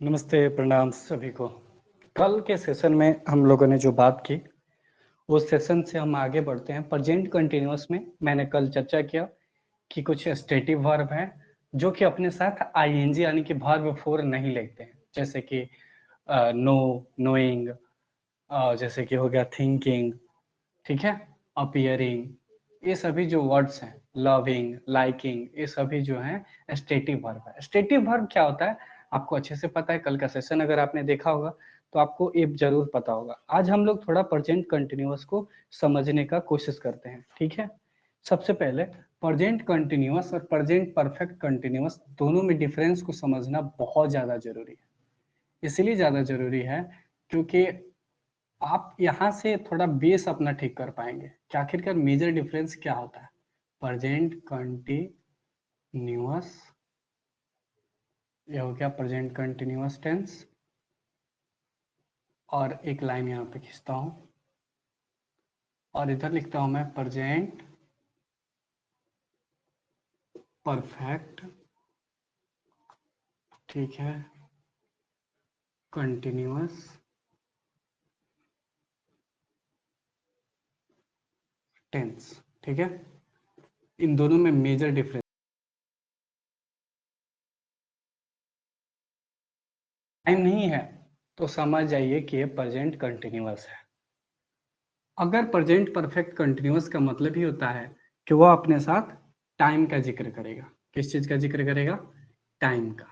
नमस्ते, प्रणाम सभी को। कल के सेशन में हम लोगों ने जो बात की, उस सेशन से हम आगे बढ़ते हैं। प्रेजेंट कंटीन्यूअस में मैंने कल चर्चा किया कि कुछ स्टेटिव वर्ब हैं, जो कि अपने साथ आईएनजी यानी कि वर्ब फोर नहीं लेते हैं, जैसे कि नो, नोइंग, जैसे कि हो गया थिंकिंग, ठीक है, अपीयरिंग, ये सभी जो वर्ड्स हैं, लविंग, लाइकिंग, ये सभी जो हैं स्टेटिव वर्ब है। स्टेटिव वर्ब क्या होता है आपको अच्छे से पता है, कल का सेशन अगर आपने देखा होगा तो आपको ये जरूर पता होगा। आज हम लोग थोड़ा प्रेजेंट कंटिन्यूअस को समझने का कोशिश करते हैं, ठीक है। सबसे पहले प्रेजेंट कंटिन्यूअस और प्रेजेंट परफेक्ट कंटिन्यूअस दोनों में डिफरेंस को समझना बहुत ज्यादा जरूरी है। इसलिए ज्यादा जरूरी है क्योंकि आप यहाँ से थोड़ा बेस अपना ठीक कर पाएंगे कि आखिरकार मेजर डिफरेंस क्या होता है। प्रेजेंट कंटिन्यूअस, ये हो गया प्रेजेंट कंटिन्यूअस टेंस, और एक लाइन यहाँ पे खींचता हूं और इधर लिखता हूं मैं प्रेजेंट परफेक्ट, ठीक है, कंटिन्यूअस टेंस, ठीक है। इन दोनों में मेजर डिफरेंस टाइम नहीं है तो समझ जाइए कि ये प्रेजेंट कंटिन्यूअस है। अगर प्रेजेंट परफेक्ट कंटिन्यूअस का मतलब ही होता है कि वह अपने साथ टाइम का जिक्र करेगा। किस चीज का जिक्र करेगा? टाइम का।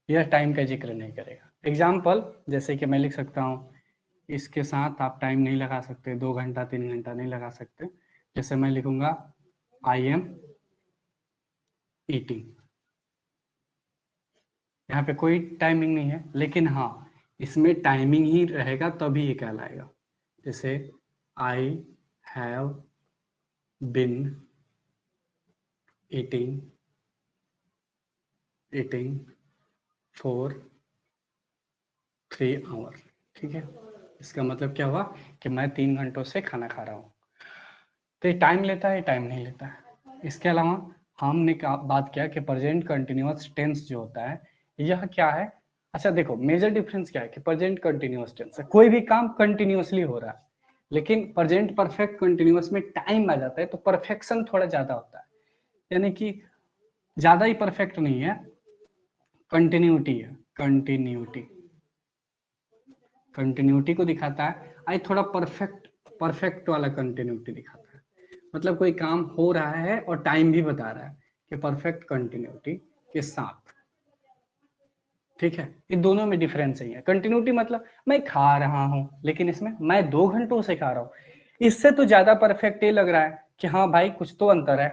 यह टाइम का जिक्र नहीं करेगा। एग्जाम्पल जैसे कि मैं लिख सकता हूँ, इसके साथ आप टाइम नहीं लगा सकते, 2 घंटा 3 घंटा नहीं लगा सकते। जैसे मैं लिखूंगा आई एम ईटिंग, यहाँ पे कोई टाइमिंग नहीं है, लेकिन हाँ इसमें टाइमिंग ही रहेगा तभी ये कहलाएगा। जैसे I have been eating for 3 hour, ठीक है। इसका मतलब क्या हुआ कि मैं 3 घंटों से खाना खा रहा हूँ। तो ये टाइम लेता है, टाइम नहीं लेता है। इसके अलावा हमने बात किया कि प्रेजेंट कंटिन्यूअस टेंस जो होता है यह क्या है। अच्छा देखो, मेजर डिफरेंस क्या है कि प्रेजेंट कंटिन्यूअस टेंस है, कोई भी काम कंटिन्यूअसली हो रहा है, लेकिन प्रेजेंट परफेक्ट कंटिन्यूअस में टाइम आ जाता है तो परफेक्शन थोड़ा ज्यादा होता है, यानी कि ज्यादा ही परफेक्ट नहीं है, कंटिन्यूटी है। कंटिन्यूटी को दिखाता है, आई थोड़ा परफेक्ट वाला कंटिन्यूटी दिखाता है। मतलब कोई काम हो रहा है और टाइम भी बता रहा है कि परफेक्ट कंटिन्यूटी के साथ, ठीक है। इन दोनों में डिफरेंस है। कंटिन्यूटी मतलब मैं खा रहा हूं, लेकिन इसमें मैं 2 घंटों से खा रहा हूं। इससे तो ज्यादा परफेक्ट ये लग रहा है कि हाँ भाई कुछ तो अंतर है।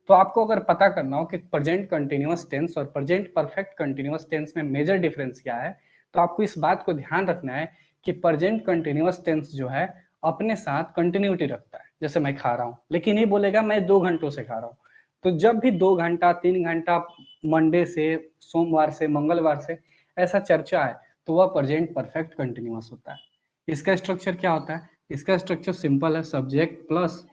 तो आपको अगर पता करना हो कि प्रेजेंट कंटिन्यूअस टेंस और प्रेजेंट परफेक्ट कंटिन्यूअस टेंस में मेजर डिफरेंस क्या है, तो आपको इस बात को ध्यान रखना है कि प्रेजेंट कंटिन्यूअस टेंस जो है अपने साथ कंटिन्यूटी रखता है। जैसे मैं खा रहा हूँ, लेकिन ये बोलेगा मैं 2 घंटों से खा रहा हूँ। तो जब भी 2 घंटा 3 घंटा, मंडे से सोमवार से मंगलवार से ऐसा चर्चा है, तो वह प्रेजेंट परफेक्ट कंटिन्यूअस होता है। इसका स्ट्रक्चर क्या होता है? इसका स्ट्रक्चर सिंपल है, सब्जेक्ट प्लस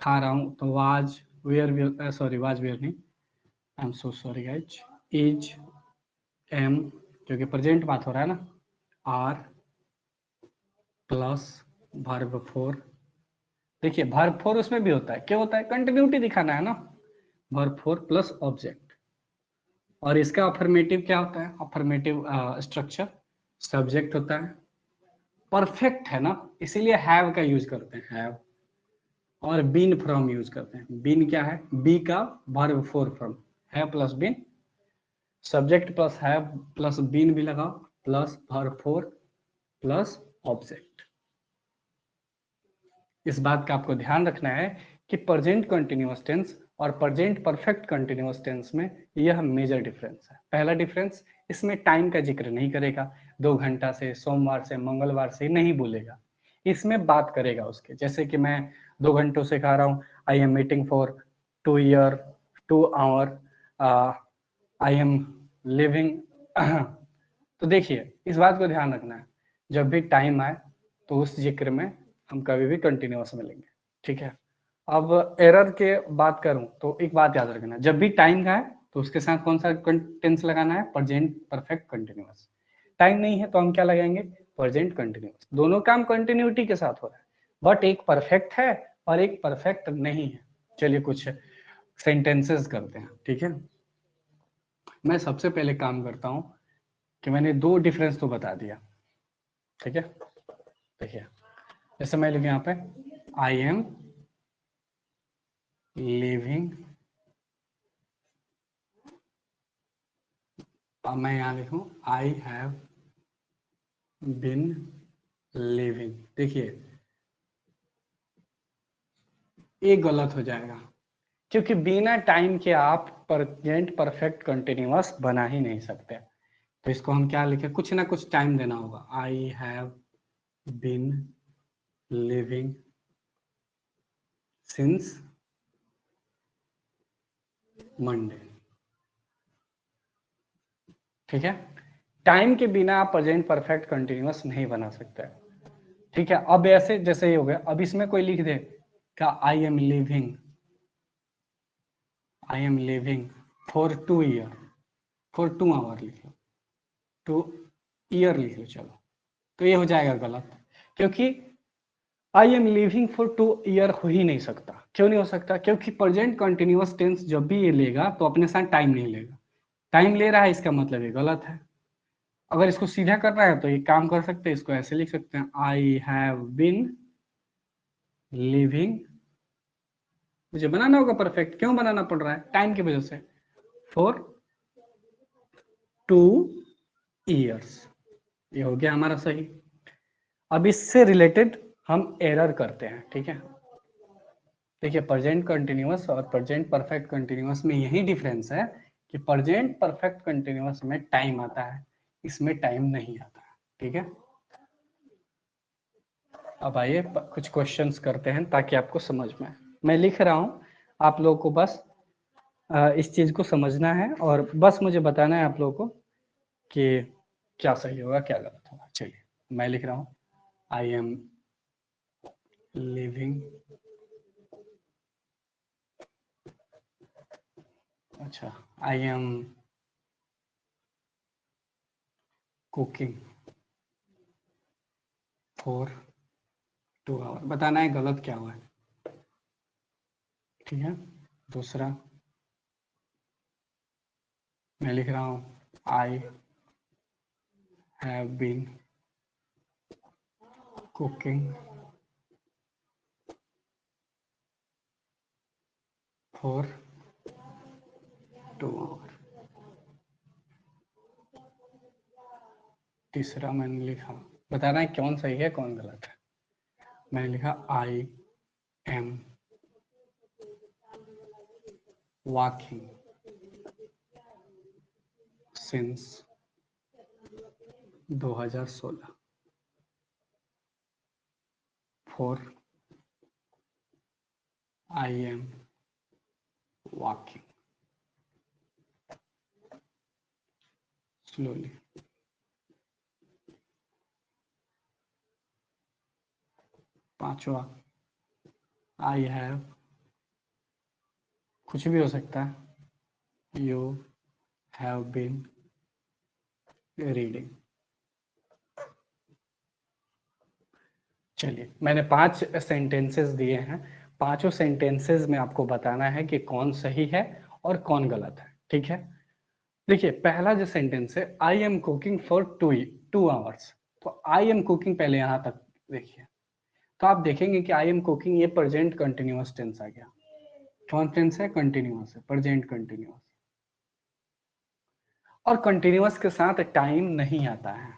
खा रहा हूँ तो was were, sorry was were नहीं, I am so sorry guys, is am, क्योंकि प्रेजेंट बात हो रहा है ना, आर प्लस वर्ब फोर। देखिए वर्ब फोर उसमें भी होता है, क्या होता है? कंटिन्यूटी दिखाना है ना, वर्ब फोर प्लस ऑब्जेक्ट। और इसका अफर्मेटिव क्या होता है? अफर्मेटिव स्ट्रक्चर सब्जेक्ट होता है, परफेक्ट है ना, इसीलिए हैव का यूज करते हैं, हैव। और बीन फ्रॉम यूज करते हैं। बीन क्या है? बी का वर्ब फोर फ्रॉम, है plus been, subject plus have plus been भी लगाओ, plus verb four plus object. इस बात का आपको ध्यान रखना है कि प्रेजेंट कंटिन्यूअस टेंस और प्रेजेंट परफेक्ट कंटिन्यूअस टेंस में यह मेजर डिफरेंस है। पहला डिफरेंस, इसमें टाइम का जिक्र नहीं करेगा, 2 घंटा से, सोमवार से, मंगलवार से नहीं बोलेगा, इसमें बात करेगा उसके। जैसे कि मैं 2 घंटों से खा रहा हूँ, I am meeting for 2 year 2 hour, I am living. तो देखिए इस बात को ध्यान रखना है, जब भी टाइम आए तो उस जिक्र में हम कभी भी कंटिन्यूअस मिलेंगे, ठीक है। अब एरर के बात करूं तो एक बात याद रखना, जब भी टाइम का है तो उसके साथ कौन सा टेंस लगाना है, प्रेजेंट परफेक्ट कंटिन्यूअस। टाइम नहीं है तो हम क्या लगाएंगे, प्रेजेंट कंटिन्यूअस। दोनों काम कंटिन्यूटी के साथ हो रहा है, बट एक परफेक्ट है और एक परफेक्ट नहीं है। चलिए कुछ सेंटेंसेस करते हैं, ठीक है। मैं सबसे पहले काम करता हूं कि मैंने दो डिफरेंस तो बता दिया, ठीक है। देखिए जैसे मैं लिखूं यहाँ पे आई एम लिविंग, अब मैं यहाँ लिखूं आई हैव बिन लिविंग। देखिए ये गलत हो जाएगा, क्योंकि बिना टाइम के आप प्रेजेंट परफेक्ट कंटिन्यूअस बना ही नहीं सकते। तो इसको हम क्या लिखें, कुछ ना कुछ टाइम देना होगा। आई have been living since Monday, ठीक है। टाइम के बिना आप प्रेजेंट परफेक्ट कंटिन्यूअस नहीं बना सकते, ठीक है। अब ऐसे जैसे ये हो गया, अब इसमें कोई लिख दे क्या, I am living for 2 year, for 2 hour लिख लो, 2 ईयर लिख लो, चलो, तो ये हो जाएगा गलत, क्योंकि आई एम लिविंग फॉर 2 ईयर हो ही नहीं सकता। क्यों नहीं हो सकता, क्योंकि प्रेजेंट कंटिन्यूअस टेंस जब भी ये लेगा तो अपने साथ टाइम नहीं लेगा। टाइम ले रहा है इसका मतलब ये गलत है। अगर इसको सीधा करना है तो ये काम कर सकते हैं, इसको ऐसे लिख सकते हैं, आई हैव बिन लिविंग, मुझे बनाना होगा परफेक्ट, क्यों बनाना पड़ रहा है, टाइम की वजह से, फॉर 2 ईयर्स। ये हो गया हमारा सही। अब इससे रिलेटेड हम एरर करते हैं, ठीक है। देखिए प्रेजेंट कंटिन्यूअस और प्रेजेंट परफेक्ट कंटिन्यूअस में यही डिफरेंस है कि प्रेजेंट परफेक्ट कंटिन्यूअस में टाइम आता है, इसमें टाइम नहीं आता है, ठीक है। अब आइए कुछ क्वेश्चंस करते हैं ताकि आपको समझ में आए। मैं लिख रहा हूं, आप लोगों को बस इस चीज को समझना है और बस मुझे बताना है आप लोगों को कि क्या सही होगा क्या गलत होगा। चलिए मैं लिख रहा हूं, आई एम लिविंग, अच्छा, I am cooking for 2 hour. बताना है गलत क्या हुआ है, ठीक है। दूसरा मैं लिख रहा हूं, I have been cooking for 2 hour. तीसरा मैंने लिखा, बताना है कौन सही है कौन गलत है। मैंने लिखा आई am walking since 2016 for I am walking slowly. पांचवा, आई हैव, कुछ भी हो सकता है, यू हैव बीन रीडिंग। चलिए मैंने 5 सेंटेंसेस दिए हैं, पांचों सेंटेंसेस में आपको बताना है कि कौन सही है और कौन गलत है, ठीक है। देखिए पहला जो सेंटेंस है, I am cooking for 2 hours, तो आई एम कुकिंग पहले यहां तक देखिए, तो आप देखेंगे कि आई एम कुकिंग ये प्रेजेंट कंटिन्यूअस टेंस आ गया। कौन टेंस है, कंटिन्यूअस है, प्रेजेंट कंटिन्यूअस। और कंटिन्यूअस के साथ टाइम नहीं आता है,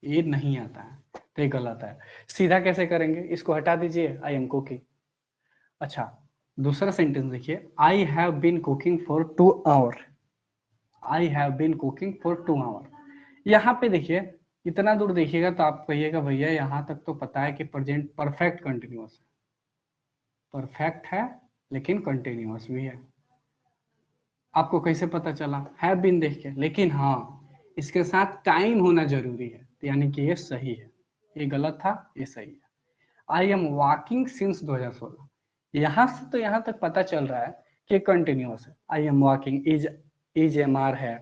ये नहीं आता है, तो ये गलत है। सीधा कैसे करेंगे, इसको हटा दीजिए, आई एम कुकिंग। अच्छा दूसरा सेंटेंस देखिए, I have been cooking for 2 hour, I have been cooking for 2 hour. यहाँ पे देखिए इतना दूर देखिएगा तो आप कहिएगा भैया यहाँ तक तो पता है कि प्रेजेंट परफेक्ट कंटिन्यूअस है, परफेक्ट है लेकिन कंटिन्यूअस भी है। आपको कैसे पता चला, हैव बीन देख के, लेकिन हाँ इसके साथ टाइम होना जरूरी है, यानी कि ये सही है, ये गलत था ये सही है। आई एम वॉकिंग सिंस 2016, यहां से तो यहां तक पता चल रहा है कि कंटिन्यूअस है। I am walking is is am are है,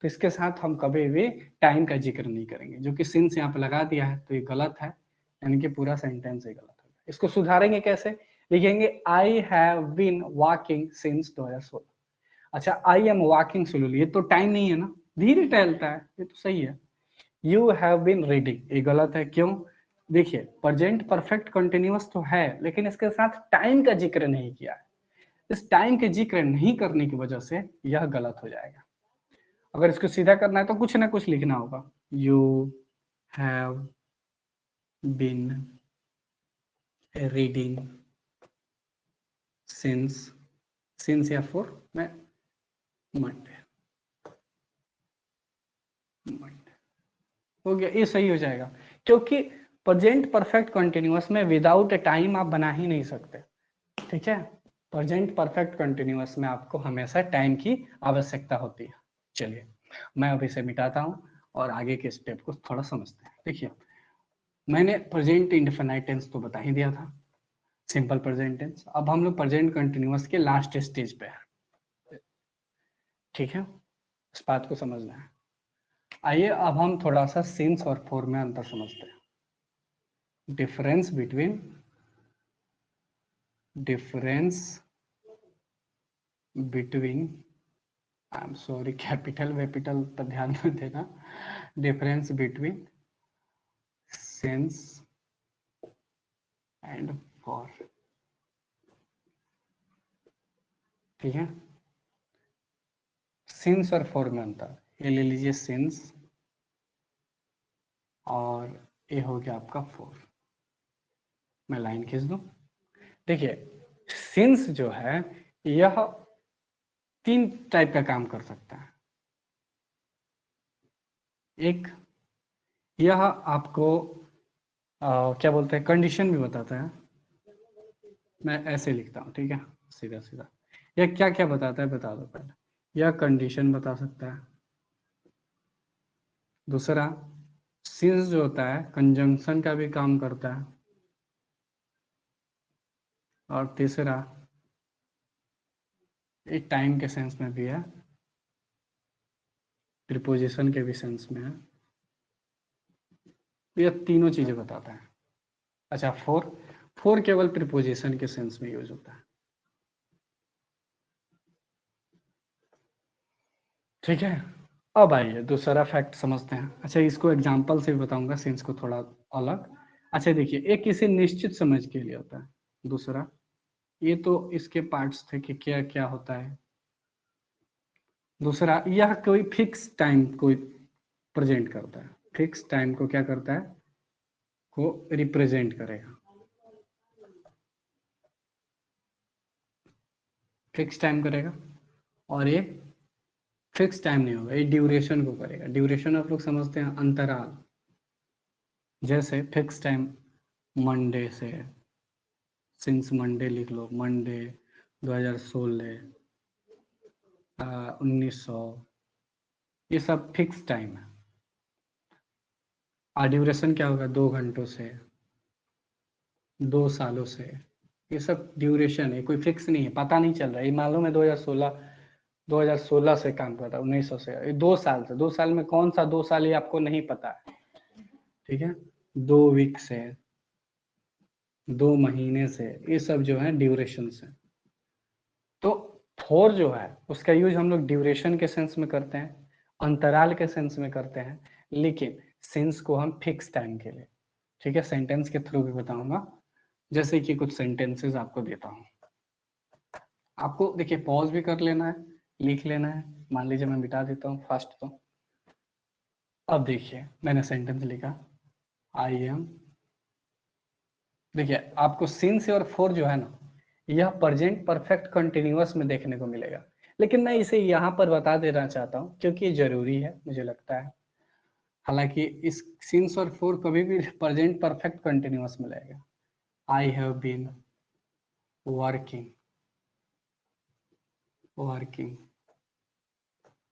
तो इसके साथ हम कभी भी टाइम का जिक्र नहीं करेंगे, जो कि सिंस यहाँ पे लगा दिया है तो ये गलत है, यानी कि पूरा सेंटेंस ही गलत है। इसको सुधारेंगे कैसे? लिखेंगे I have been walking since 2016। अच्छा, आई एम वॉकिंग स्लोली, ये तो टाइम नहीं है ना, धीरे टहलता है, ये तो सही है। यू हैव बीन रीडिंग, ये गलत है, क्यों? देखिए प्रेजेंट परफेक्ट कंटिन्यूअस तो है, लेकिन इसके साथ टाइम का जिक्र नहीं किया है। इस टाइम के जिक्र नहीं करने की वजह से यह गलत हो जाएगा। अगर इसको सीधा करना है तो कुछ ना कुछ लिखना होगा, you have been reading since, since या फॉर मैं मंडे, मंडे हो गया, ये सही हो जाएगा, क्योंकि प्रेजेंट परफेक्ट कंटिन्यूअस में विदाउट ए टाइम आप बना ही नहीं सकते, ठीक है। प्रेजेंट परफेक्ट कंटिन्यूअस में आपको हमेशा टाइम की आवश्यकता होती है। चलिए मैं अब इसे मिटाता हूं और आगे के स्टेप को थोड़ा समझते हैं। देखिए मैंने प्रेजेंट इंडेफिनाइट टेंस तो बता ही दिया था, सिंपल प्रेजेंट टेंस। अब हम लोग प्रेजेंट कंटिन्यूअस के लास्ट स्टेज पे हैं, ठीक है, इस बात को समझना है। आइए अब हम थोड़ा सा सिंस और फॉर में अंतर समझते हैं। Difference between I am sorry, capital वेपिटल पर ध्यान में देना। Difference between since and for, ठीक है। सिंस और फॉर में अंतर, ये ले लीजिए सिंस और ये हो गया आपका फॉर। मैं लाइन खींच दूं। देखिए सिंस जो है यह 3 टाइप का काम कर सकता है। एक, यह आपको क्या बोलते हैं, कंडीशन भी बताता है। मैं ऐसे लिखता हूँ, ठीक है, सीधा सीधा। यह क्या क्या बताता है बता दो पहले। यह कंडीशन बता सकता है। दूसरा, सिंस जो होता है कंजंक्शन का भी काम करता है। और तीसरा, एक टाइम के सेंस में भी है, प्रीपोजिशन के भी सेंस में है। यह तीनों चीजें बताता है। अच्छा फोर, फोर केवल प्रीपोजिशन के सेंस में यूज होता है, ठीक है। अब आइए दूसरा फैक्ट समझते हैं। अच्छा इसको एग्जांपल से भी बताऊंगा, सिंस को थोड़ा अलग। अच्छा देखिए, एक किसी निश्चित समय के लिए होता है। दूसरा, ये तो इसके पार्ट्स थे कि क्या क्या होता है। दूसरा, यह कोई फिक्स टाइम को प्रेजेंट करता है। फिक्स टाइम को क्या करता है, को रिप्रेजेंट करेगा। फिक्स टाइम करेगा। और ये फिक्स टाइम नहीं होगा, ये ड्यूरेशन को करेगा। ड्यूरेशन आप लोग समझते हैं, अंतराल। जैसे फिक्स टाइम मंडे से, सिंस मंडे लिख लो, मंडे 2016, 1900, ये सब फिक्स टाइम है। और ड्यूरेशन क्या होगा, 2 घंटों से, 2 सालों से, ये सब ड्यूरेशन है, कोई फिक्स नहीं है, पता नहीं चल रहा है। ये मालूम है 2016 से काम करता है, 1900 से, ये 2 साल से, 2 साल में कौन सा 2 साल ये आपको नहीं पता है, ठीक है। 2 वीक से, 2 महीने से, ये सब जो है ड्यूरेशन से। तो फोर जो है उसका यूज हम लोग ड्यूरेशन के सेंस में करते हैं, अंतराल के सेंस में करते हैं, लेकिन सिंस को हम फिक्स टाइम के लिए, ठीक है, सेंटेंस के थ्रू भी बताऊंगा। जैसे कि कुछ सेंटेंसेस आपको देता हूँ, आपको देखिए पॉज भी कर लेना है, लिख लेना है। मान लीजिए मैं मिटा देता हूँ फास्ट तो। अब देखिए मैंने सेंटेंस लिखा, आई एम। देखिए आपको सिंस और फोर जो है ना, यह प्रेजेंट परफेक्ट कंटिन्यूअस में देखने को मिलेगा, लेकिन मैं इसे यहाँ पर बता देना चाहता हूँ क्योंकि ये जरूरी है मुझे लगता है। हालांकि इस सिंस और फोर कभी भी प्रेजेंट परफेक्ट कंटिन्यूअस में लगेगा। I have been working, working,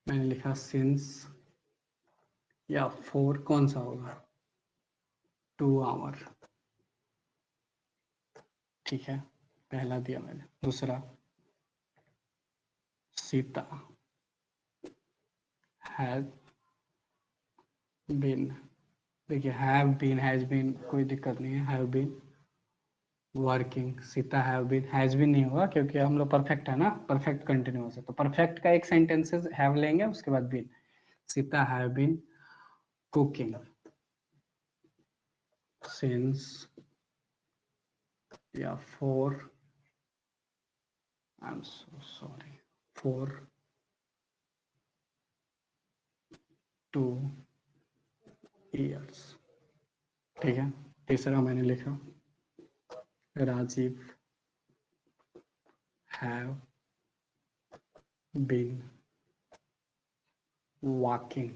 मैंने लिखा सिंस, या फोर कौन सा होगा, 2 आवर, ठीक है, पहला दिया मैंने। दूसरा, सीता, हैज बीन, देखिए हैव बीन हैज बीन कोई दिक्कत नहीं है, have been working, Sita have been, has been नहीं होगा क्योंकि हम लोग परफेक्ट है ना, परफेक्ट कंटिन्यूअस है, तो परफेक्ट का एक सेंटेंसेस हैव लेंगे उसके बाद been, Sita have been cooking since या for, I am so sorry, for 2 years। ठीक है, तीसरा मैंने लिखा Rajiv have been walking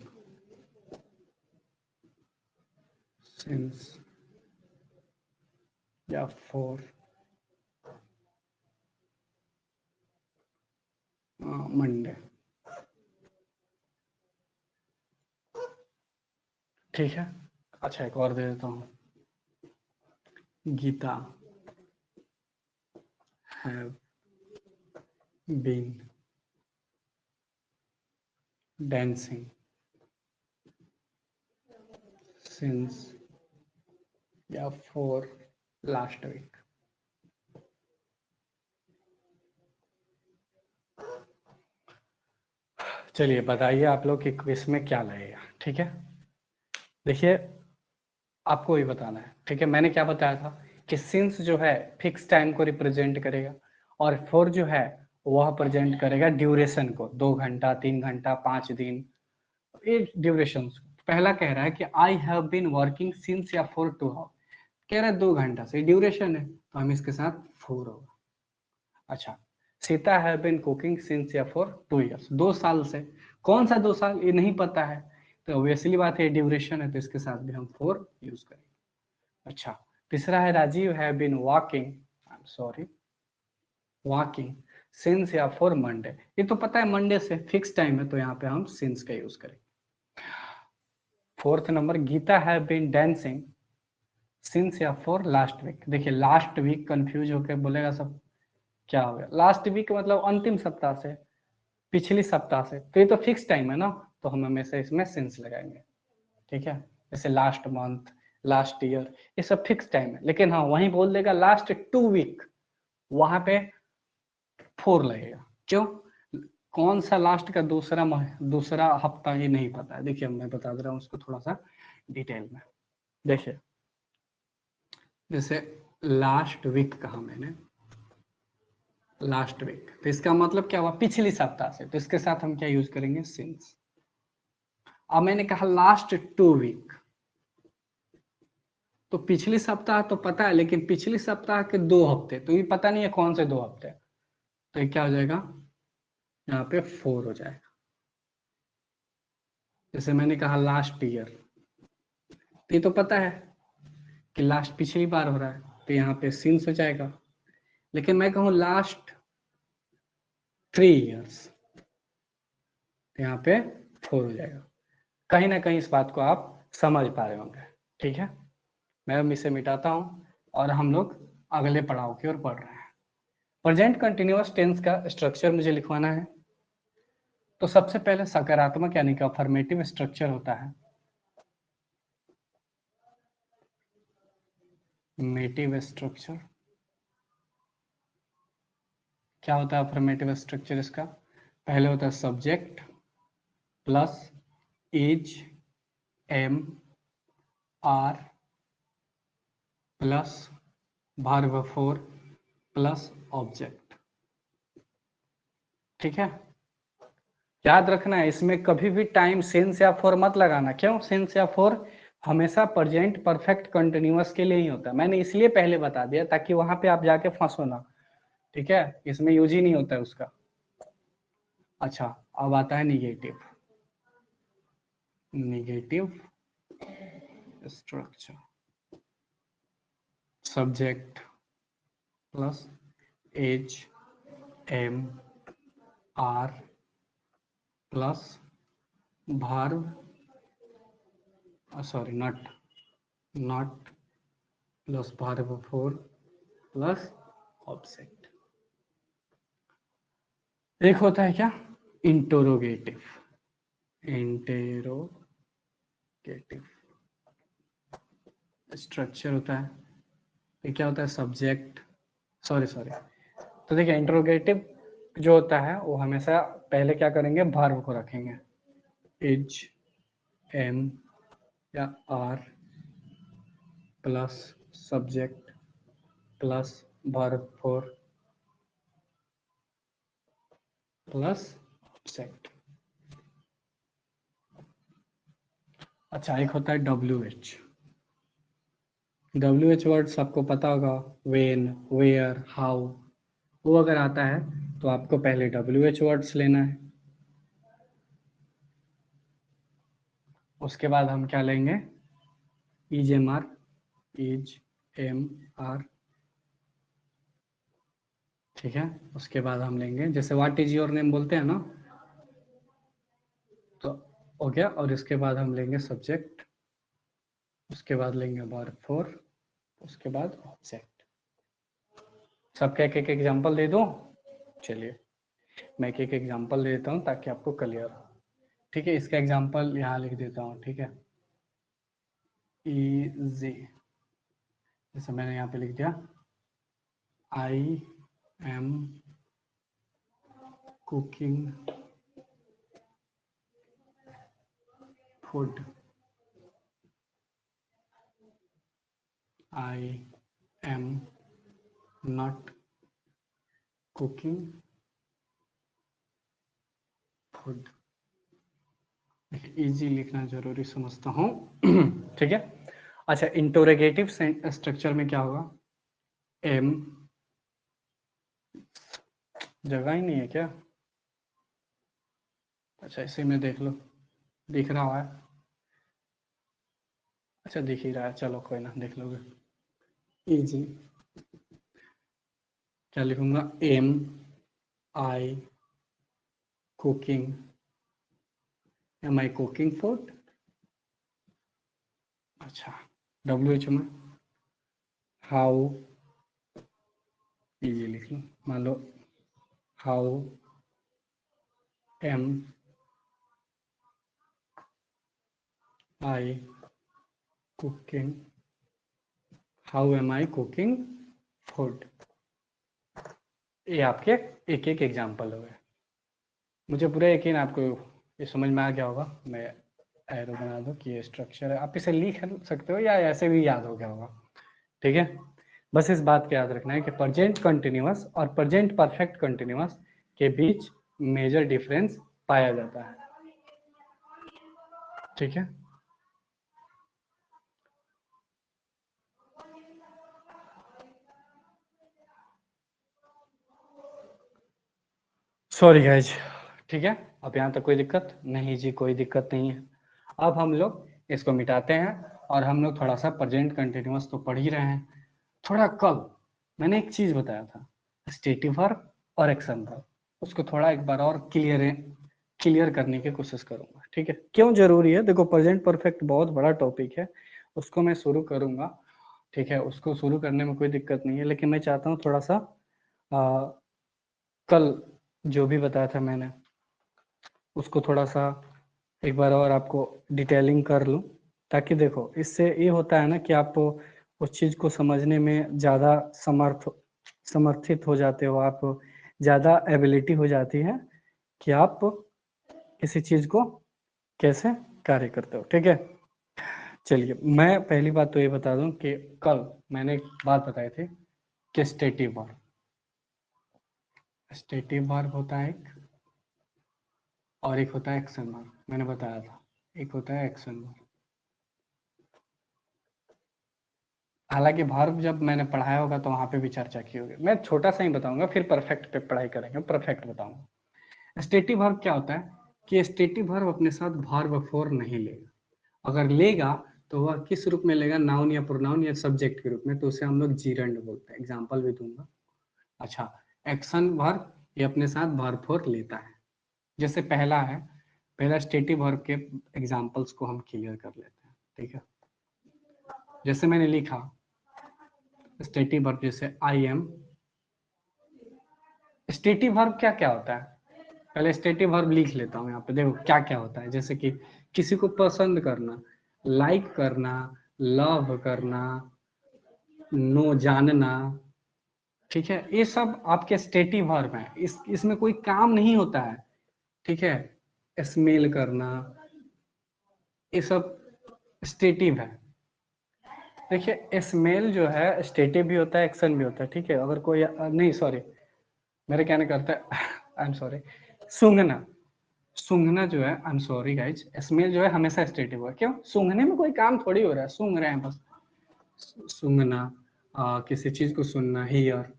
since या for Monday। ठीक है, अच्छा एक और दे देता हूँ, Gita have been dancing since या for last week। चलिए बताइए आप लोग कि क्विज में क्या लगेगा। ठीक है, देखिए आपको ही बताना है। ठीक है, मैंने क्या बताया था कि सिंस जो है फिक्स टाइम को रिप्रेजेंट करेगा और फॉर जो है वह प्रेजेंट करेगा ड्यूरेशन को, 2 घंटा, 3 घंटा, 5 दिन, ये ड्यूरेशन। पहला कह रहा है कि I have been working since या फॉर 2 आवर, कह रहा है 2 घंटा से, ड्यूरेशन है तो हम इसके साथ 4 होगा। अच्छा, Sita have been cooking since या फॉर 2 years, 2 साल से, कौन सा 2 साल ये नहीं पता है, तो ऑब्वियसली बात है ड्यूरेशन है तो इसके साथ भी हम 4 यूज करेंगे। अच्छा, तीसरा है Rajiv have been walking, I am sorry, walking since या फॉर मंडे, ये तो पता है मंडे से फिक्स टाइम है तो यहाँ पे हम सिंस का यूज करेंगे। Fourth number, Gita have been dancing since या फॉर लास्ट वीक, देखिए लास्ट वीक कंफ्यूज होकर बोलेगा सब क्या हो गया, लास्ट वीक मतलब अंतिम सप्ताह से, पिछली सप्ताह से, तो ये तो फिक्स टाइम है ना, तो हम हमेशा इसमें सिंस लगाएंगे। ठीक है, जैसे लास्ट मंथ, लास्ट ईयर, ये सब फिक्स टाइम है, लेकिन हाँ वहीं बोल देगा लास्ट 2 वीक, वहां पे 4 लगेगा। क्यों, कौन सा लास्ट का दूसरा हफ्ता ये नहीं पता है। देखिए मैं बता दे रहा हूँ उसको थोड़ा सा डिटेल में। देखिए जैसे लास्ट वीक कहा मैंने, लास्ट वीक, तो इसका मतलब क्या हुआ, पिछली सप्ताह से, तो इसके साथ हम क्या यूज करेंगे, सिंस। अब मैंने कहा लास्ट 2 वीक, तो पिछली सप्ताह तो पता है, लेकिन पिछली सप्ताह के 2 हफ्ते तो ये पता नहीं है कौन से 2 हफ्ते, तो ये क्या हो जाएगा, यहाँ पे 4 हो जाएगा। जैसे मैंने कहा लास्ट ईयर, तो ये तो पता है कि लास्ट पिछली बार हो रहा है, तो यहाँ पे सिंस हो जाएगा। लेकिन मैं कहूँ लास्ट 3 years, तो यहाँ पे 4 हो जाएगा। कहीं ना कहीं इस बात को आप समझ पा रहे होंगे। ठीक है, मैं अब इसे मिटाता हूँ और हम लोग अगले पड़ाव की ओर बढ़ रहे हैं। प्रेजेंट कंटिन्यूअस टेंस का स्ट्रक्चर मुझे लिखवाना है। तो सबसे पहले सकारात्मक यानी कि अफर्मेटिव स्ट्रक्चर होता है, मेटिव स्ट्रक्चर। क्या होता है अफर्मेटिव स्ट्रक्चर इसका, पहले होता है subject plus is, am, are plus verb four plus object. ठीक है, याद रखना है इसमें कभी भी टाइम सिंस या फॉर मत लगाना। क्यों, सिंस या फॉर हमेशा प्रेजेंट परफेक्ट कंटिन्यूअस के लिए ही होता है, मैंने इसलिए पहले बता दिया ताकि वहां पे आप जाके फंसो ना। ठीक है, इसमें यूज ही नहीं होता है उसका। अच्छा, अब आता है negative, negative structure, subject plus is, am, are plus verb, sorry not, not plus verb four plus object. एक होता है क्या, इंटरोगेटिव, इंटेरोगेटिव स्ट्रक्चर होता है, ये क्या होता है, सब्जेक्ट, सॉरी, तो देखिए इंटरोगेटिव जो होता है वो हमेशा पहले क्या करेंगे, वर्ब को रखेंगे, इज, एम या are plus subject plus verb four plus object. अच्छा, एक होता है WH वर्ड सबको पता होगा, वेन, वेयर, हाउ, वो अगर आता है तो आपको पहले WH वर्ड्स लेना है, उसके बाद हम क्या लेंगे, is am are, is am are, ठीक है। उसके बाद हम लेंगे जैसे व्हाट इज योर नेम बोलते हैं ना, तो हो गया, और इसके बाद हम लेंगे सब्जेक्ट, उसके बाद लेंगे वर्ब फॉर, उसके बाद ऑब्जेक्ट। सबका एक एक एग्जांपल दे दूं, चलिए मैं एक एक एग्जांपल दे देता हूं ताकि आपको क्लियर हो, ठीक है। इसका एग्जांपल यहाँ लिख देता हूँ, ठीक है, इजी, जैसे मैंने यहाँ पे लिख दिया, आई am cooking food, I am not cooking food. Easy लिखना जरूरी समझता हूँ ठीक है। अच्छा, इंटरोगेटिव स्ट्रक्चर में क्या होगा, एम, जगह ही नहीं है क्या, अच्छा इसी में देख लो, दिख रहा है, अच्छा दिख ही रहा है, चलो कोई ना, देख लोगे, इजी, क्या लिखूंगा, am I cooking, am I cooking food, अच्छा WH में हाउ, इजी लिख लो, मान लो how am I cooking, how am I cooking food. ये आपके एक एक एग्जाम्पल हो गए, मुझे पूरा यकीन आपको ये समझ में आ गया होगा। मैं एरो बना दूं कि ये स्ट्रक्चर है, आप इसे लिख सकते हो या ऐसे भी याद हो गया होगा, ठीक है। बस इस बात को याद रखना है कि प्रेजेंट कंटिन्यूअस और प्रेजेंट परफेक्ट कंटिन्यूअस के बीच मेजर डिफरेंस पाया जाता है, ठीक है। सॉरी गाइज, ठीक है, अब यहाँ तक कोई दिक्कत नहीं जी, कोई दिक्कत नहीं है। अब हम लोग इसको मिटाते हैं और हम लोग थोड़ा सा प्रेजेंट कंटिन्यूअस तो पढ़ ही रहे हैं, थोड़ा कल मैंने एक चीज बताया था, स्टेटिव वर्ब और एक्शन वर्ब, उसको थोड़ा एक बार और क्लियर करने की कोशिश करूंगा, ठीक है। क्यों जरूरी है, देखो प्रेजेंट परफेक्ट बहुत बड़ा टॉपिक है, उसको मैं शुरू करूंगा, ठीक है, उसको शुरू करने में कोई दिक्कत नहीं है, लेकिन मैं चाहता हूँ थोड़ा सा कल जो भी बताया था मैंने उसको थोड़ा सा एक बार और आपको डिटेलिंग कर लूँ, ताकि देखो इससे ये होता है ना कि आप उस चीज को समझने में ज़्यादा समर्थित हो जाते हो, आप ज़्यादा एबिलिटी हो जाती है कि आप किसी चीज को कैसे कार्य करते हो, ठीक है। चलिए मैं पहली बात तो ये बता दूं कि कल मैंने एक बात बताई थी कि स्टेटिव वर्ब होता है एक, और एक होता है एक्शन वर्ब, मैंने बताया था, एक होता है एक्शन वर्ब। हालांकि वर्ब जब मैंने पढ़ाया होगा तो वहां पे भी चर्चा की होगी, मैं छोटा सा ही बताऊंगा, फिर परफेक्ट पे पढ़ाई करेंगे, परफेक्ट बताऊंगा। स्टेटिव वर्ब क्या होता है कि स्टेटिव वर्ब अपने साथ वर्ब फॉर नहीं लेगा, अगर लेगा तो वह किस रूप में लेगा, नाउन या प्रोनाउन या सब्जेक्ट के रूप में, तो उसे हम लोग जीरंड बोलते हैं, एग्जाम्पल भी दूंगा। अच्छा, एक्शन वर्ब ये अपने साथ वर्ब फॉर लेता है, जैसे पहला है, पहला स्टेटिव वर्ब के एग्जाम्पल्स को हम क्लियर कर लेते हैं, ठीक है। जैसे मैंने लिखा स्टेटिव वर्ब, जैसे आई एम, स्टेटिव वर्ब क्या क्या होता है, पहले स्टेटिव वर्ब लिख लेता हूँ यहाँ पे, देखो क्या क्या होता है। जैसे कि किसी को पसंद करना, लाइक करना, लव करना, नो जानना, ठीक है, ये सब आपके स्टेटिव वर्ब है। इसमें कोई काम नहीं होता है, ठीक है। स्मेल करना, ये सब स्टेटिव है। देखिए स्मेल जो है स्टेटिव भी होता है, एक्शन भी होता है, ठीक है। अगर कोई नहीं, सॉरी, मेरे कहने का अर्थ है आई एम सॉरी, सूंघना, सूंघना जो है, I am sorry guys, smell जो है हमेशा स्टेटिव है। क्यों? सूंघने में कोई काम थोड़ी हो रहा है, सूंघ रहे हैं बस। सूंघना, किसी चीज को सुनना, हियर,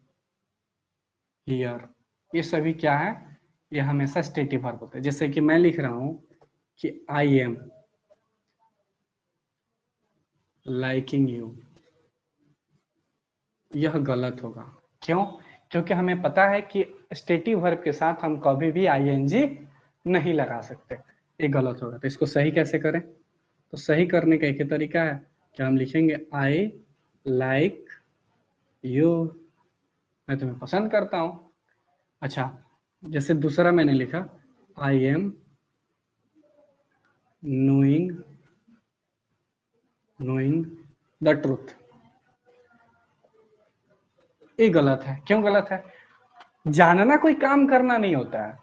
हियर, ये सभी क्या है, ये हमेशा स्टेटिव वर्ब होता है। जैसे कि मैं लिख रहा हूं कि आई एम लाइकिंग यू, यह गलत होगा। क्यों? क्योंकि हमें पता है कि स्टेटिव वर्ब के साथ हम कभी भी आईएनजी नहीं लगा सकते, ये गलत होगा। तो इसको सही कैसे करें? तो सही करने का एक ही तरीका है कि हम लिखेंगे आई लाइक यू, मैं तुम्हें पसंद करता हूं। अच्छा, जैसे दूसरा मैंने लिखा I am knowing, knowing the truth, ये गलत है। क्यों गलत है? जानना कोई काम करना नहीं होता है।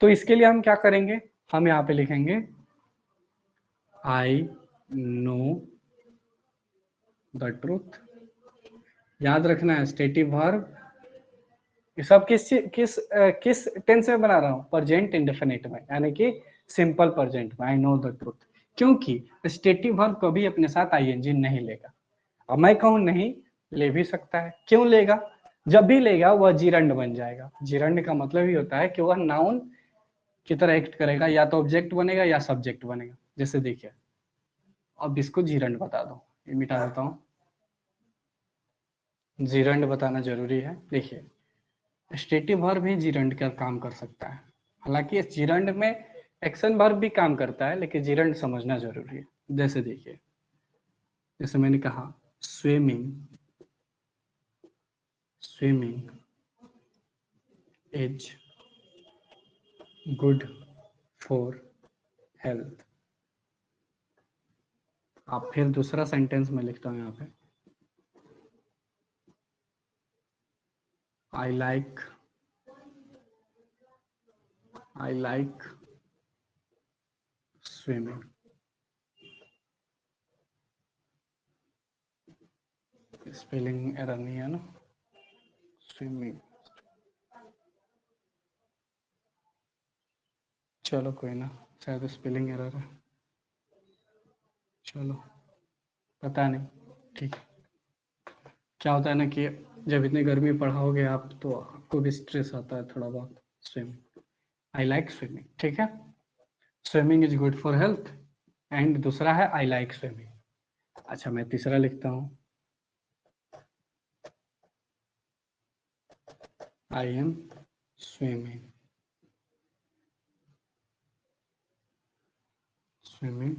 तो इसके लिए हम क्या करेंगे, हम यहाँ पे लिखेंगे आई नो द ट्रूथ। याद रखना है स्टेटिव वर्ब, ये सब किस टेंस में बना रहा हूँ? प्रेजेंट इंडेफिनिट में, यानी कि सिंपल प्रेजेंट में, आई नो द ट्रूथ। क्योंकि स्टेटिव वर्ब कभी अपने साथ आईएनजी नहीं लेगा। अब मैं कहूँ नहीं, ले भी सकता है। क्यों लेगा? जब भी लेगा वह जीरंड बन जाएगा। जीरंड का मतलब ही होता है कि वह नाउन की तरह एक्ट करेगा, या तो ऑब्जेक्ट बनेगा या सब्जेक्ट बनेगा। जैसे देखिए, अब इसको जीरंड बता दो, ये मिटा देता हूँ, जीरंड बताना जरूरी है। देखिए स्टेटिव वर्ब भी जीरंड का काम कर सकता है। हालांकि इस जीरंड में एक्शन वर्ब भी काम करता है, लेकिन जीरंड समझना जरूरी है। जैसे देखिए, जैसे मैंने कहा swimming, swimming is good for health. आप फिर दूसरा सेंटेंस में लिखता हूँ यहाँ पे, I like, I like swimming. Spelling error नहीं है ना, स्विमिंग, चलो कोई ना, शायद स्पेलिंग एरर है, चलो पता नहीं, ठीक। क्या होता है ना कि जब इतनी गर्मी पढ़ाओगे आप तो आपको भी स्ट्रेस आता है थोड़ा बहुत। स्विमिंग, आई लाइक स्विमिंग, ठीक है। Swimming is good for health, and दूसरा है आई लाइक स्विमिंग। अच्छा, मैं तीसरा लिखता हूँ, I M swimming, swimming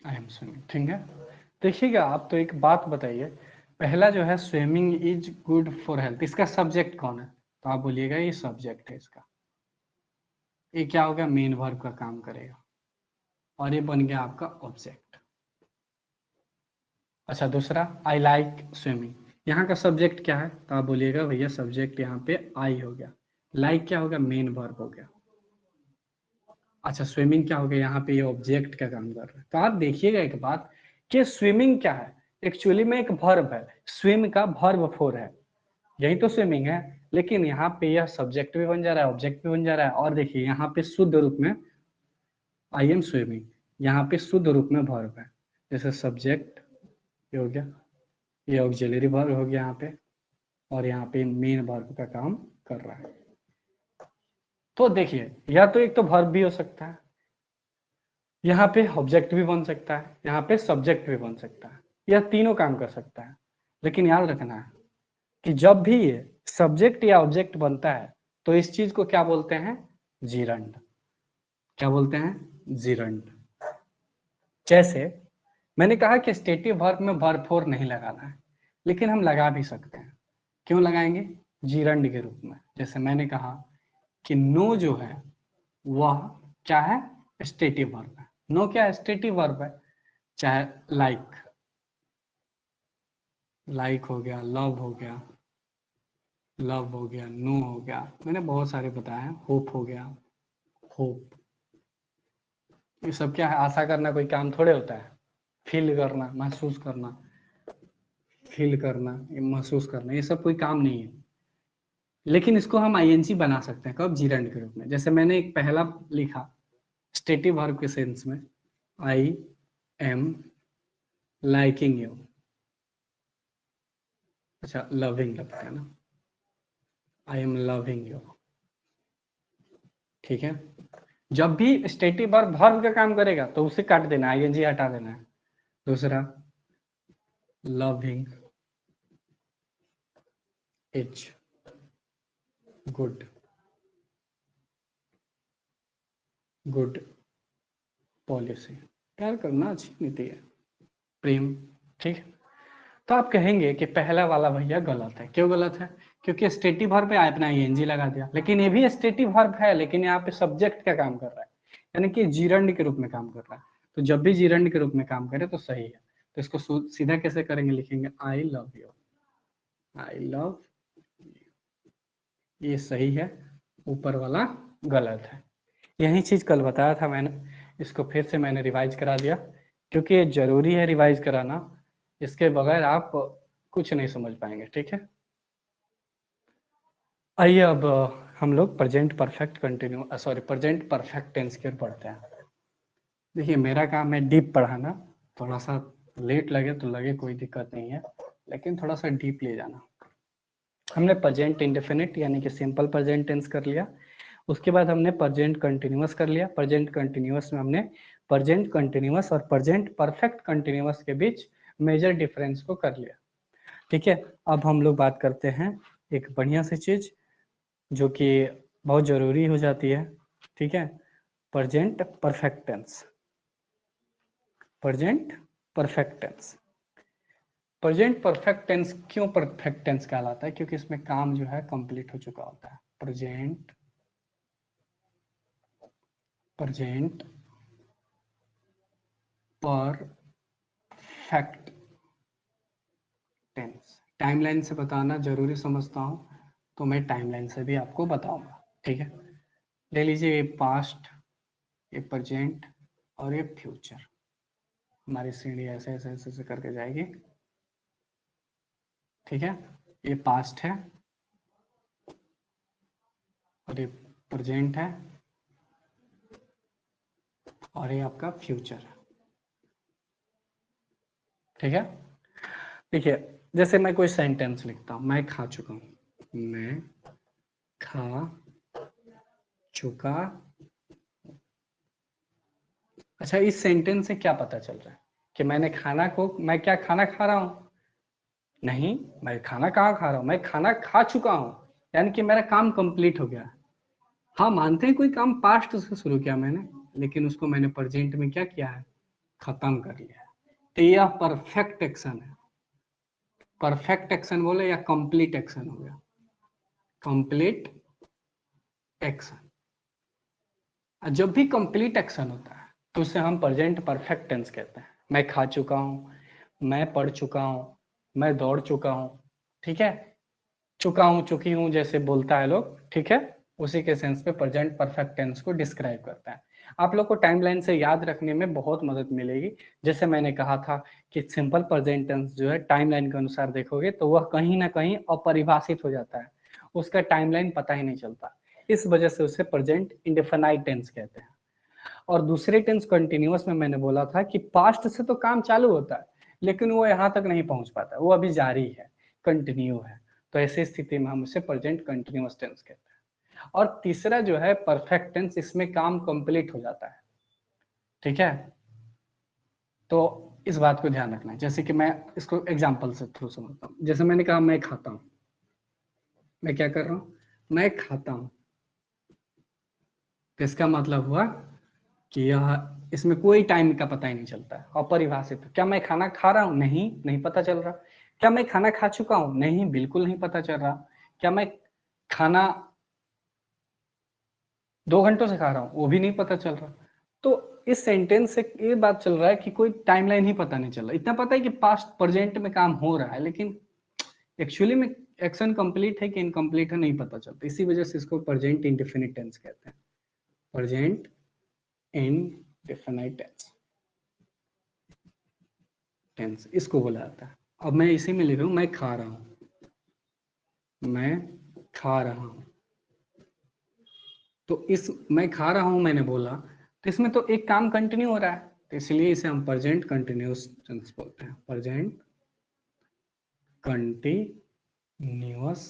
I am swimming, ठीक है। देखिएगा आप, तो एक बात बताइए, पहला जो है swimming is good for health, इसका सब्जेक्ट कौन है? तो आप बोलिएगा ये सब्जेक्ट है इसका। ये क्या होगा? मेन वर्ब का काम करेगा, और ये बन गया आपका ऑब्जेक्ट। अच्छा, दूसरा आई लाइक स्विमिंग, यहाँ का सब्जेक्ट क्या है? तो आप बोलिएगा भैया सब्जेक्ट यहाँ पे आई हो गया, लाइक क्या होगा? मेन वर्ब हो गया। अच्छा, स्विमिंग क्या हो गया? यहाँ पे ये ऑब्जेक्ट का काम कर रहा है। तो आप देखिएगा एक बात कि स्विमिंग क्या है, एक्चुअली में एक वर्ब है, स्विम का वर्ब फोर है, यही तो स्विमिंग है। लेकिन यहाँ पे यह सब्जेक्ट भी बन जा रहा है, ऑब्जेक्ट भी बन जा रहा है, और देखिए यहाँ पे शुद्ध रूप में आई एम स्विमिंग, यहाँ पे शुद्ध रूप में वर्ब है। जैसे सब्जेक्ट ये हो गया, ये ऑक्सिलरी वर्ब हो गया यहाँ पे, और यहाँ पे मेन वर्ब का काम कर रहा है। तो देखिए, या तो एक तो वर्ब भी हो सकता है, यहाँ पे ऑब्जेक्ट भी बन सकता है, यहाँ पे सब्जेक्ट भी बन सकता है, यह तीनों काम कर सकता है। लेकिन याद रखना है कि जब भी ये सब्जेक्ट या ऑब्जेक्ट बनता है तो इस चीज को क्या बोलते हैं? जीरंड। क्या बोलते हैं? जीरंड। जैसे मैंने कहा कि स्टेटिव वर्ब में वर्ब फोर नहीं लगाना है, लेकिन हम लगा भी सकते हैं। क्यों लगाएंगे? जीरंड के रूप में। जैसे मैंने कहा कि नो जो है वह क्या है? स्टेटिव वर्ब है। नो क्या है? स्टेटिव वर्ब है। चाहे लाइक हो गया, लव हो गया, नो हो गया, मैंने बहुत सारे बताया। होप हो गया, होप, ये सब क्या है? आशा करना कोई काम थोड़े होता है। फील करना, महसूस करना, ये महसूस करना, ये सब कोई काम नहीं है। लेकिन इसको हम आईएनजी बना सकते हैं। कब? जीरंड के रूप में। जैसे मैंने एक पहला लिखा स्टेटिव वर्ब के सेंस में, आई एम लाइकिंग यू। अच्छा, लविंग लगता है ना, आई एम लविंग यू। ठीक है, जब भी स्टेटिव वर्ब वर्ब का काम करेगा तो उसे काट देना, आईएनजी हटा देना है। दूसरा, loving is good, good policy, प्यार करना अच्छी नीति है, प्रेम। ठीक है, तो आप कहेंगे कि पहला वाला भैया गलत है। क्यों गलत है? क्योंकि स्टेटिव वर्ब पे आपने आईएनजी लगा दिया। लेकिन ये भी स्टेटिव वर्ब है, लेकिन यहाँ पे सब्जेक्ट का काम कर रहा है, यानी कि जीरंड के रूप में काम कर रहा है। तो जब भी जीरंड के रूप में काम करे तो सही है। तो इसको सीधा कैसे करेंगे? लिखेंगे I love you, I love, ये सही है, ऊपर वाला गलत है। यही चीज कल बताया था मैंने, इसको फिर से मैंने रिवाइज करा दिया, क्योंकि ये जरूरी है रिवाइज कराना। इसके बगैर आप कुछ नहीं समझ पाएंगे। ठीक है, आइए अब हम लोग present perfect present perfect tense की ओर पढ़ते हैं। देखिए, मेरा काम है डीप पढ़ाना, थोड़ा सा लेट लगे तो लगे, कोई दिक्कत नहीं है, लेकिन थोड़ा सा डीप ले जाना। हमने प्रेजेंट इंडेफिनिट यानी कि सिंपल प्रेजेंट टेंस कर लिया। उसके बाद हमने प्रेजेंट कंटिन्यूअस कर लिया। प्रेजेंट कंटिन्यूअस में हमने प्रेजेंट कंटिन्यूअस और प्रेजेंट परफेक्ट कंटिन्यूअस के बीच मेजर डिफरेंस को कर लिया। ठीक है, अब हम लोग बात करते हैं एक बढ़िया सी चीज जो कि बहुत जरूरी हो जाती है। ठीक है, present perfect tense. Present perfect tense, present perfect tense क्यों परफेक्ट टेंस कहलाता है? क्योंकि इसमें काम जो है कंप्लीट हो चुका होता है। Present perfect tense. टाइमलाइन से बताना जरूरी समझता हूँ, तो मैं टाइमलाइन से भी आपको बताऊंगा। ठीक है, ले लीजिए, ये पास्ट, ये प्रेजेंट और ये फ्यूचर। हमारी सीढ़ी ऐसे ऐसे ऐसे ऐसे करके जाएगी। ठीक है, ये पास्ट है और ये प्रेजेंट है और ये आपका फ्यूचर है। ठीक है, देखिए, जैसे मैं कोई सेंटेंस लिखता हूं, मैं खा चुका हूं, मैं खा चुका। अच्छा, इस सेंटेंस से क्या पता चल रहा है कि मैं क्या खाना खा रहा हूं? नहीं, मैं खाना कहाँ खा रहा हूं, मैं खाना खा चुका हूं, यानी कि मेरा काम कंप्लीट हो गया। हाँ, मानते हैं कोई काम पास्ट से शुरू किया मैंने, लेकिन उसको मैंने प्रेजेंट में क्या किया है? खत्म कर लिया है। तो यह परफेक्ट एक्शन है। परफेक्ट एक्शन बोले या कंप्लीट एक्शन हो गया, कंप्लीट एक्शन। जब भी कंप्लीट एक्शन होता है तो उसे हम प्रेजेंट परफेक्ट टेंस कहते हैं। मैं खा चुका हूँ, मैं पढ़ चुका हूँ, मैं दौड़ चुका हूँ। ठीक है, चुका हूँ, चुकी हूँ जैसे बोलता है लोग। ठीक है, उसी के सेंस पे प्रेजेंट परफेक्ट टेंस को डिस्क्राइब करता है। आप लोग को टाइमलाइन से याद रखने में बहुत मदद मिलेगी। जैसे मैंने कहा था कि सिंपल प्रेजेंट टेंस जो है टाइमलाइन के अनुसार देखोगे तो वह कहीं ना कहीं अपरिभाषित हो जाता है, उसका टाइमलाइन पता ही नहीं चलता। इस वजह से उसे प्रेजेंट इंडेफिनाइट टेंस कहते हैं। और दूसरे टेंस कंटिन्यूअस में मैंने बोला था कि पास्ट से तो काम चालू होता है, लेकिन वो यहाँ तक नहीं पहुंच पाता, वो अभी जारी है, कंटिन्यू है। तो ऐसी स्थिति में हम उसे प्रेजेंट कंटिन्यूअस टेंस कहते हैं। और तीसरा जो है परफेक्ट टेंस, इसमें काम कंप्लीट हो जाता है। ठीक है, तो इस बात को ध्यान रखना है। जैसे कि मैं इसको एग्जाम्पल से थ्रू समझता हूँ। जैसे मैंने कहा मैं खाता हूँ, मैं क्या कर रहा हूँ? मैं खाता हूँ। तो इसका मतलब हुआ कि यह इसमें कोई टाइम का पता ही नहीं चलता है, अपरिभाषित। क्या मैं खाना खा रहा हूँ? नहीं, नहीं पता चल रहा। क्या मैं खाना खा चुका हूँ? नहीं, बिल्कुल नहीं पता चल रहा। क्या मैं खाना 2 घंटों से खा रहा हूँ? वो भी नहीं पता चल रहा। तो इस सेंटेंस से ये बात चल रहा है कि कोई टाइमलाइन ही पता नहीं चल रहा। इतना पता है कि पास्ट प्रेजेंट में काम हो रहा है, लेकिन एक्चुअली में एक्शन कंप्लीट है कि इनकम्प्लीट है नहीं पता चलता। इसी वजह से इसको प्रेजेंट इंडेफिनिट टेंस कहते हैं। प्रेजेंट इंडेफिनिट टेंस इसको बोला जाता है। अब मैं इसी में लिख रहा हूं, मैं खा रहा हूं, मैं खा रहा हूं। तो इस मैं खा रहा हूं मैंने बोला, तो इसमें तो एक काम कंटिन्यू हो रहा है, तो इसलिए इसे हम प्रेजेंट कंटिन्यूअस टेंस बोलते हैं। प्रेजेंट कंटिन्यूअस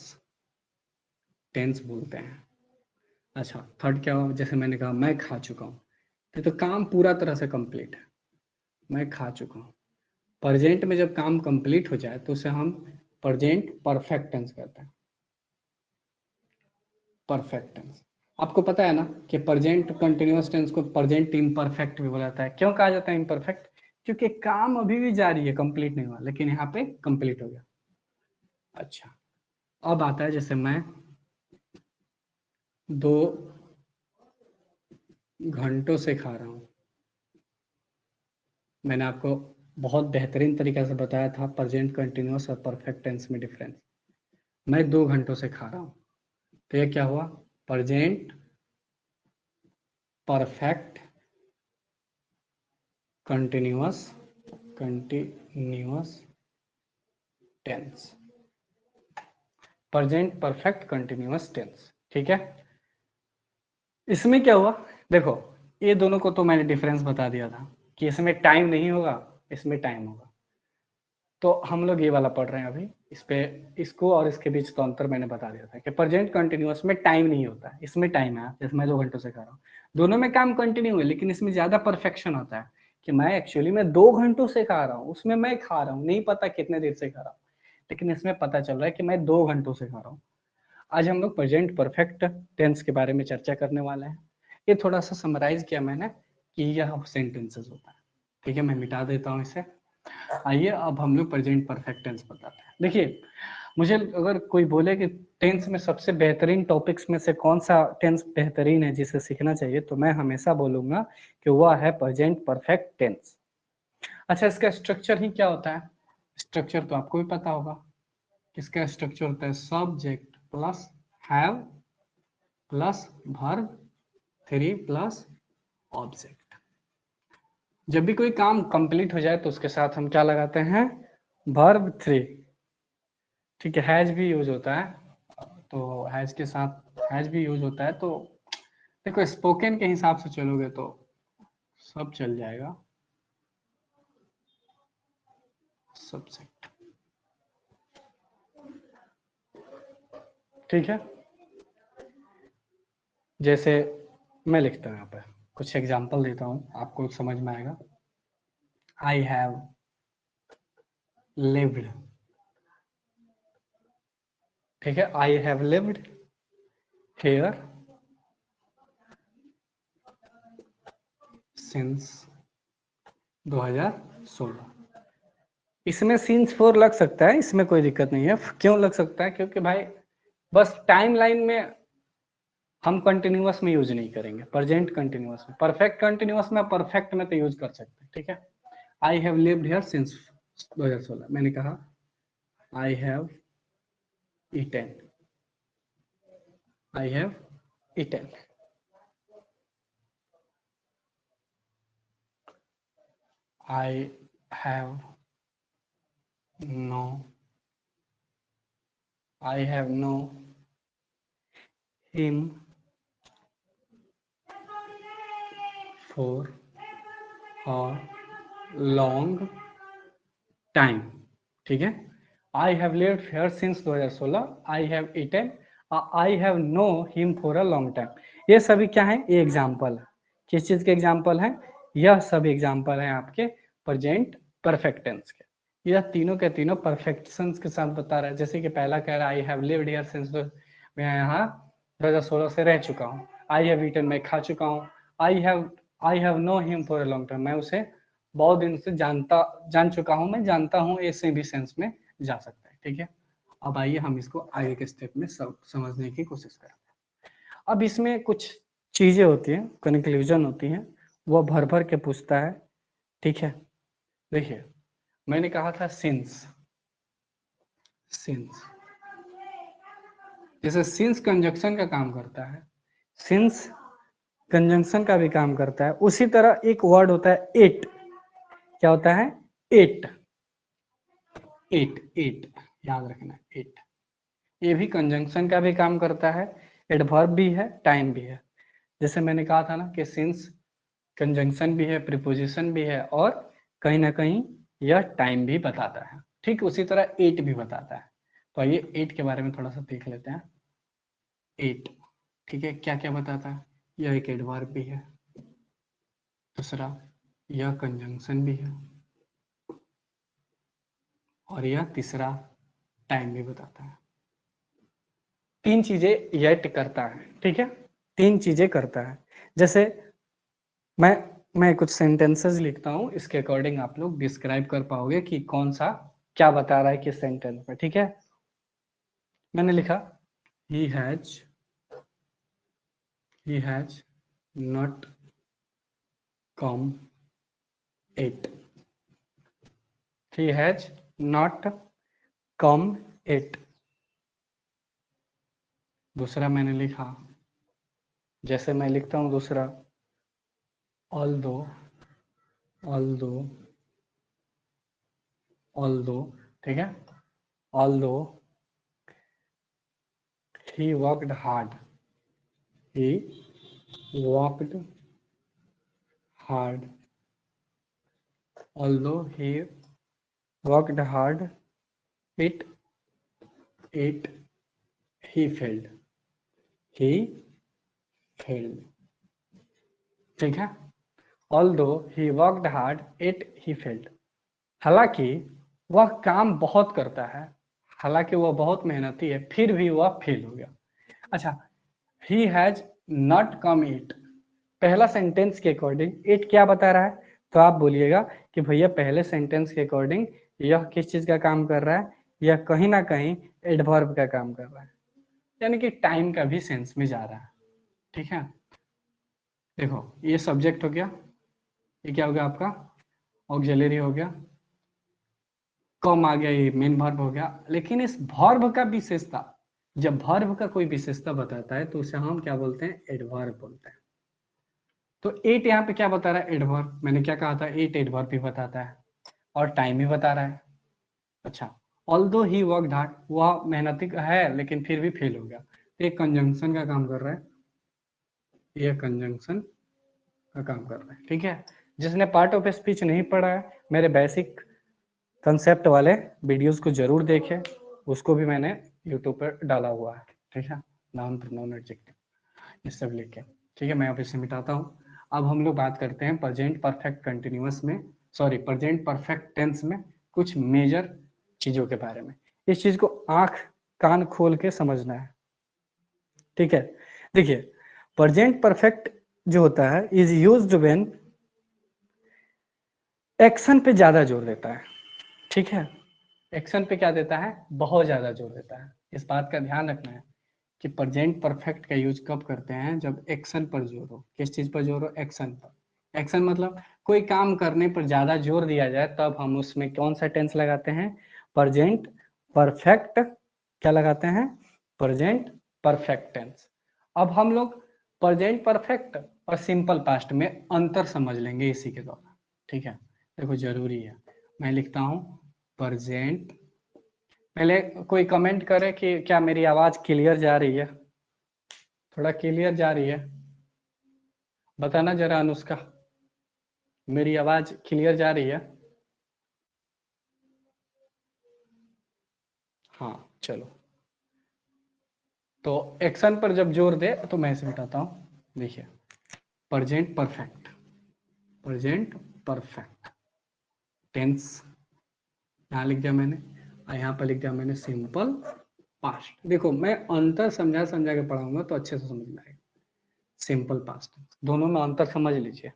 टेंस बोलते हैं। अच्छा, थर्ड क्या हुआ? जैसे मैंने कहा मैं खा चुका हूं, तो काम पूरा तरह से कंप्लीट है, मैं खा चुका हूं। प्रेजेंट में जब काम कंप्लीट हो जाए तो उसे हम प्रेजेंट परफेक्ट टेंस कहते हैं। Perfect tense. आपको पता है ना कि प्रेजेंट कंटिन्यूअस टेंस को प्रेजेंट इम्परफेक्ट भी बोला जाता है। क्यों कहा जाता है इम्परफेक्ट? क्योंकि काम अभी भी जारी है, कंप्लीट नहीं हुआ, लेकिन यहाँ पे कंप्लीट हो गया। अच्छा, अब आता है जैसे मैं 2 घंटों से खा रहा हूं। मैंने आपको बहुत बेहतरीन तरीके से बताया था प्रेजेंट कंटिन्यूअस और परफेक्ट टेंस में डिफरेंस। मैं 2 घंटों से खा रहा हूं, तो ये क्या हुआ? Present perfect continuous tense. Present perfect continuous tense, ठीक है। इसमें क्या हुआ? देखो, ये दोनों को तो मैंने डिफरेंस बता दिया था कि इसमें टाइम नहीं होगा, इसमें टाइम होगा। तो हम लोग ये वाला पढ़ रहे हैं अभी, इस पे इसको और इसके बीच का अंतर मैंने बता दिया था कि प्रेजेंट कंटिन्यूअस में टाइम नहीं होता है, इसमें टाइम है। जैसे मैं 2 घंटों से खा रहा हूँ, दोनों में काम कंटिन्यू है, लेकिन इसमें ज्यादा परफेक्शन होता है कि मैं एक्चुअली में 2 घंटों से खा रहा हूँ, उसमें मैं खा रहा हूँ, नहीं पता कितने देर से खा रहा हूँ, लेकिन इसमें पता चल रहा है कि मैं 2 घंटों से खा रहा हूँ। आज हम लोग प्रेजेंट परफेक्ट टेंस के बारे में चर्चा करने वाले हैं। ये थोड़ा सा समराइज किया मैंने कि यह सेंटेंसेस होता है, ठीक है। मैं मिटा देता हूँ इसे। आइए अब हम लोग प्रेजेंट परफेक्ट टेंस बताते हैं। देखिए, मुझे अगर कोई बोले कि टेंस में सबसे बेहतरीन टॉपिक्स में से कौन सा टेंस बेहतरीन है जिसे सीखना चाहिए, तो मैं हमेशा बोलूंगा कि वह है प्रेजेंट परफेक्ट टेंस। अच्छा, इसका स्ट्रक्चर ही क्या होता है? स्ट्रक्चर तो आपको भी पता होगा। इसका स्ट्रक्चर होता है subject plus have plus verb 3 plus object. जब भी कोई काम कंप्लीट हो जाए तो उसके साथ हम क्या लगाते हैं? वर्ब 3, ठीक है। हैज भी यूज होता है, तो हैज के साथ हैज भी यूज होता है। तो देखो, स्पोकन के हिसाब से चलोगे तो सब चल जाएगा। सब्जेक्ट, ठीक है। जैसे मैं लिखता हूँ यहाँ पे, कुछ एग्जांपल देता हूँ, आपको समझ में आएगा। आई हैव लिव्ड, ठीक है। I have lived here since 2016। इसमें सिंस 4 लग सकता है, इसमें कोई दिक्कत नहीं है। क्यों लग सकता है? क्योंकि भाई बस टाइमलाइन में हम कंटिन्यूअस में यूज नहीं करेंगे, प्रेजेंट कंटिन्यूअस में। परफेक्ट कंटिन्यूअस में, परफेक्ट में तो यूज कर सकते हैं, ठीक है। I have lived here since 2016। मैंने कहा I have eaten, I have eaten. I have known, I have known him for a long time, ठीक है। I have lived here since 2016, I have eaten, I have known him for a long time. ये सभी क्या है? ये example है। किस चीज के एग्जाम्पल है? यह सभी एग्जाम्पल है आपके प्रेजेंट परफेक्ट टेंस के। यह तीनों के तीनों परफेक्शन के साथ बता रहा है। जैसे कि पहला कह रहा है I have lived here since, मैं यहाँ 2016 से रह चुका हूँ। आई हैव ईटन, मैं खा चुका हूँ। I have I have known him for a long time, मैं उसे बहुत दिन से जान चुका हूँ, मैं जानता हूँ, ऐसे भी सेंस में जा सकता है। ठीक है, अब आइए हम इसको आगे के स्टेप में समझने की कोशिश करें। अब इसमें कुछ चीजें होती हैं, कंक्लूजन होती हैं, वो भर भर के पूछता है। ठीक है, देखिए मैंने कहा था सिंस, सिंस जैसे सिंस कंजक्शन का काम करता है, सिंस कंजंक्शन का भी काम करता है, उसी तरह एक वर्ड होता है एट। क्या होता है? एट, एट, एट, याद रखना, एट। ये भी कंजंक्शन का भी काम करता है, एडवर्ब भी है, टाइम भी है। जैसे मैंने कहा था ना कि सिंस कंजंक्शन भी है, प्रीपोजिशन भी है, और कहीं ना कहीं यह टाइम भी बताता है। ठीक उसी तरह एट भी बताता है। तो आइए एट के बारे में थोड़ा सा देख लेते हैं। एट, ठीक है, क्या क्या बताता है? यह एक एडवर्ब भी है, दूसरा यह कंजंक्शन भी है, और यह तीसरा टाइम भी बताता है। तीन चीजें येट करता है। ठीक है, तीन चीजें करता है। जैसे मैं कुछ सेंटेंसेस लिखता हूं, इसके अकॉर्डिंग आप लोग डिस्क्राइब कर पाओगे कि कौन सा क्या बता रहा है किस सेंटेंस में। ठीक है, मैंने लिखा he has not come yet, he has not come yet. दूसरा मैंने लिखा, जैसे मैं लिखता हूं दूसरा, although ठीक है, although he worked hard, he worked hard, although he worked hard, it he failed, he failed। ठीक है, although he worked hard, it he failed। हालांकि वह काम बहुत करता है, हालांकि वह बहुत मेहनती है, फिर भी वह फेल हो गया। अच्छा, he has not come it, पहला सेंटेंस के अकॉर्डिंग इट क्या बता रहा है? तो आप बोलिएगा कि भैया पहले सेंटेंस के अकॉर्डिंग यह किस चीज का काम कर रहा है? यह कहीं ना कहीं एडवर्ब का काम कर रहा है, यानी कि टाइम का भी सेंस में जा रहा है। ठीक है, देखो ये सब्जेक्ट हो गया, ये क्या हो गया आपका? ऑक्सिलरी हो गया, कम आ गया, ये मेन वर्ब हो गया। लेकिन इस वर्ब का विशेषता, जब वर्ब का कोई विशेषता बताता है तो उसे हम क्या बोलते हैं? एडवर्ब बोलते हैं। तो एट यहाँ पे क्या बता रहा है? एडवर्ब। मैंने क्या कहा था? एट एडवर्ब भी बताता है और टाइम भी बता रहा है। अच्छा, ऑल्दो ही वर्कड हार्ड, वह मेहनती है लेकिन फिर भी फेल हो गया, तो एक कंजंक्शन का काम कर रहा है, यह कंजंक्शन का काम कर रहा है। ठीक है, जिसने पार्ट ऑफ स्पीच नहीं पढ़ा है, मेरे बेसिक कंसेप्ट वाले वीडियोस को जरूर देखें, उसको भी मैंने यूट्यूब पर डाला हुआ है। ठीक है, नाउन प्रोनाउन एडजेक्टिव ये सब लिख के। ठीक है, मैं अब इसे मिटाता हूँ। अब हम लोग बात करते हैं प्रेजेंट परफेक्ट कंटिन्यूअस में, सॉरी प्रेजेंट परफेक्ट टेंस में कुछ मेजर चीजों के बारे में। इस चीज को आंख कान खोल के समझना है। ठीक है, देखिए प्रेजेंट परफेक्ट जो होता है इज यूज्ड व्हेन एक्शन पे ज्यादा जोर देता है। ठीक है, एक्शन पे क्या देता है? बहुत ज्यादा जोर देता है। इस बात का ध्यान रखना है कि प्रेजेंट परफेक्ट का यूज कब करते हैं? जब एक्शन पर जोर हो। किस चीज पर जोर हो? एक्शन पर। एक्शन मतलब कोई काम करने पर ज्यादा जोर दिया जाए, तब हम उसमें कौन सा टेंस लगाते हैं? Present perfect. क्या लगाते हैं? Present perfect tense. अब हम लोग प्रेजेंट परफेक्ट और सिंपल पास्ट में अंतर समझ लेंगे इसी के द्वारा। ठीक है, देखो जरूरी है। मैं लिखता हूं प्रेजेंट, पहले कोई कमेंट करे कि क्या मेरी आवाज क्लियर जा रही है? थोड़ा क्लियर जा रही है? बताना जरा अनुष्का, मेरी आवाज क्लियर जा रही है? हाँ चलो, तो एक्शन पर जब जोर दे तो मैं इसे बताता हूँ। देखिए present perfect, present perfect tense यहाँ लिख दिया मैंने, और यहाँ पर लिख दिया मैंने सिंपल पास्ट। देखो मैं अंतर समझा समझा के पढ़ाऊंगा तो अच्छे से समझ में आएगा। सिंपल पास्ट, दोनों में अंतर समझ लीजिए।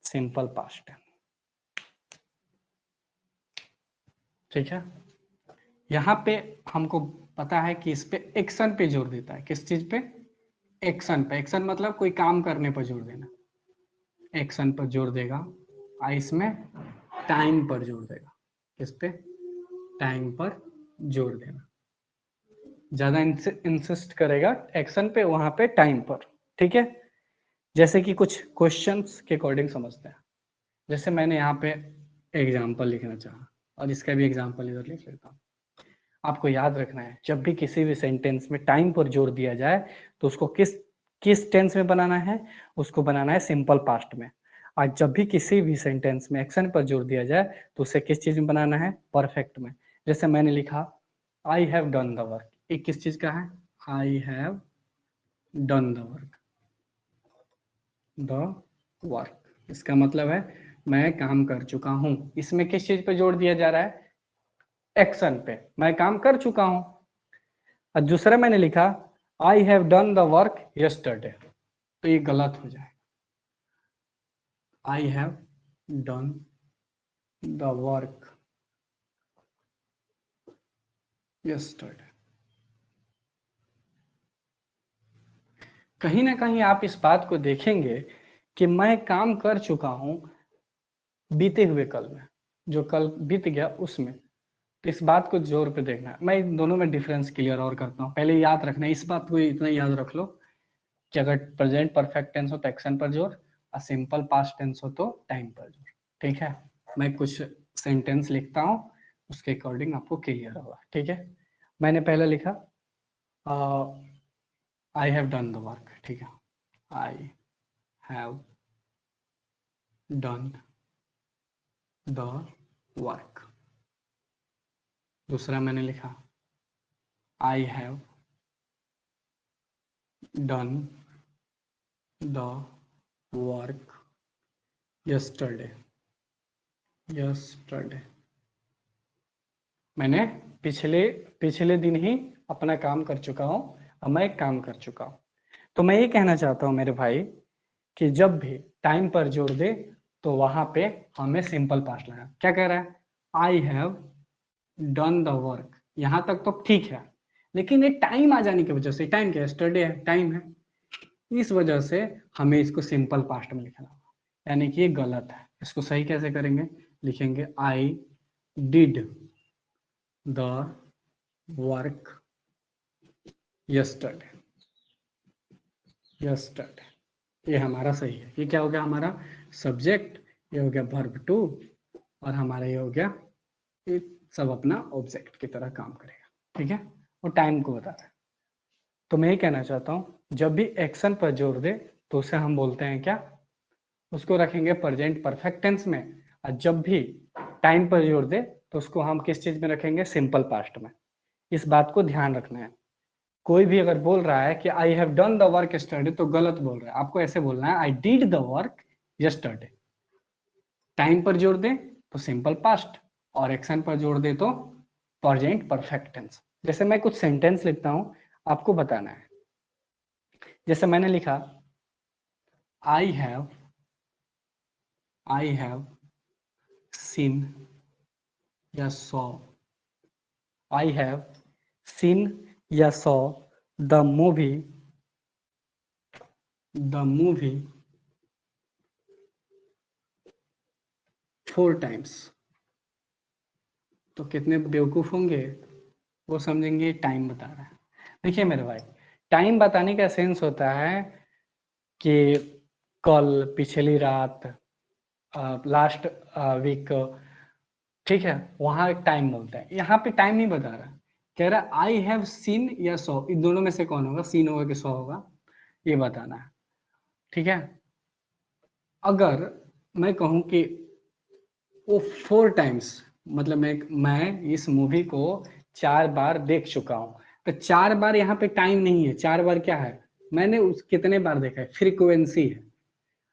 Simple past tense. ठीक है, यहाँ पे हमको पता है कि इस पे एक्शन पे जोर देता है। किस चीज पे? एक्शन पे। एक्शन मतलब कोई काम करने पर जोर देना, एक्शन पर जोर देगा। और इसमें टाइम पर जोर देगा। किस पे? टाइम पर जोर देना। ज्यादा इंसिस्ट करेगा एक्शन पे, वहां पे टाइम पर। ठीक है, जैसे कि कुछ क्वेश्चंस के अकॉर्डिंग समझते हैं। जैसे मैंने यहाँ पे एग्जाम्पल लिखना चाहा और इसका भी एग्जाम्पल इधर लिख लेता हूँ। आपको याद रखना है, जब भी किसी भी सेंटेंस में टाइम पर जोर दिया जाए तो उसको किस किस टेंस में बनाना है? उसको बनाना है सिंपल पास्ट में। और जब भी किसी भी सेंटेंस में एक्शन पर जोर दिया जाए तो उसे किस चीज में बनाना है? परफेक्ट में। जैसे मैंने लिखा I have done the work, ये किस चीज का है? I have done the work. The work इसका मतलब है मैं काम कर चुका हूं। इसमें किस चीज पे जोर दिया जा रहा है? एक्शन पे, मैं काम कर चुका हूं। और दूसरा मैंने लिखा I have done the work yesterday, तो ये गलत हो जाएगा। I have done the work yesterday. कहीं ना कहीं आप इस बात को देखेंगे कि मैं काम कर चुका हूं बीते हुए कल में, जो कल बीत गया उसमें। तो इस बात को जोर पे देखना है। मैं इन दोनों में डिफरेंस क्लियर और करता हूँ। पहले याद रखना है, इस बात को इतना याद रख लो कि अगर प्रेजेंट परफेक्ट टेंस हो तो एक्शन पर जोर, और सिंपल पास्ट टेंस हो तो टाइम पर जोर। ठीक है, मैं कुछ सेंटेंस लिखता हूँ, उसके अकॉर्डिंग आपको क्लियर होगा। ठीक है, मैंने पहले लिखा I have done the work. ठीक है, I have done the work. दूसरा मैंने लिखा I have done the work yesterday. Yesterday मैंने पिछले पिछले दिन ही अपना काम कर चुका हूं और मैं काम कर चुका हूं। तो मैं ये कहना चाहता हूं मेरे भाई कि जब भी टाइम पर जोर दे तो वहां पे हमें सिंपल पास्ट लगा। क्या कह रहा है? I have done the work, यहां तक तो ठीक है, लेकिन ये टाइम आ जाने की वजह से, टाइम क्या? यस्टरडे है, टाइम है, इस वजह से हमें इसको सिंपल पास्ट में लिखना होगा, यानी कि ये गलत है। इसको सही कैसे करेंगे? लिखेंगे I did the work yesterday. Yesterday ये हमारा सही है। ये क्या हो गया? हमारा सब्जेक्ट, ये हो गया वर्ब टू, और हमारा ये हो गया, ये सब अपना ऑब्जेक्ट की तरह काम करेगा। ठीक है, और टाइम को बता रहा है। तो मैं ये कहना चाहता हूँ जब भी एक्शन पर जोर दे तो उसे हम बोलते हैं क्या? उसको रखेंगे प्रेजेंट परफेक्ट टेंस में। और जब भी टाइम पर जोर दे तो उसको हम किस चीज में रखेंगे? सिंपल पास्ट में। इस बात को ध्यान रखना है। कोई भी अगर बोल रहा है कि I have done the work yesterday तो गलत बोल रहा है। आपको ऐसे बोलना है I did the work yesterday. Time पर जोर दे तो सिंपल पास्ट, और एक्शन पर जोर दे तो प्रेजेंट परफेक्ट टेंस। जैसे मैं कुछ सेंटेंस लिखता हूं, आपको बताना है। जैसे मैंने लिखा आई हैव सीन या सॉ, आई हैव सीन या सॉ द मूवी 4 times। तो कितने बेवकूफ होंगे, वो समझेंगे टाइम बता रहा है। देखिए मेरे भाई, टाइम बताने का सेंस होता है कि कल, पिछली रात, लास्ट वीक। ठीक है, वहां टाइम बोलता है, यहाँ पे टाइम नहीं बता रहा। कह रहा आई हैव सीन या सॉ, इन दोनों में से कौन होगा? सीन होगा कि सॉ होगा, ये बताना है। ठीक है, अगर मैं कहूं कि वो 4 times, मतलब मैं इस मूवी को 4 बार देख चुका हूं, तो 4 बार यहाँ पे टाइम नहीं है। 4 बार क्या है? मैंने उस कितने बार देखा है, फ्रीक्वेंसी है।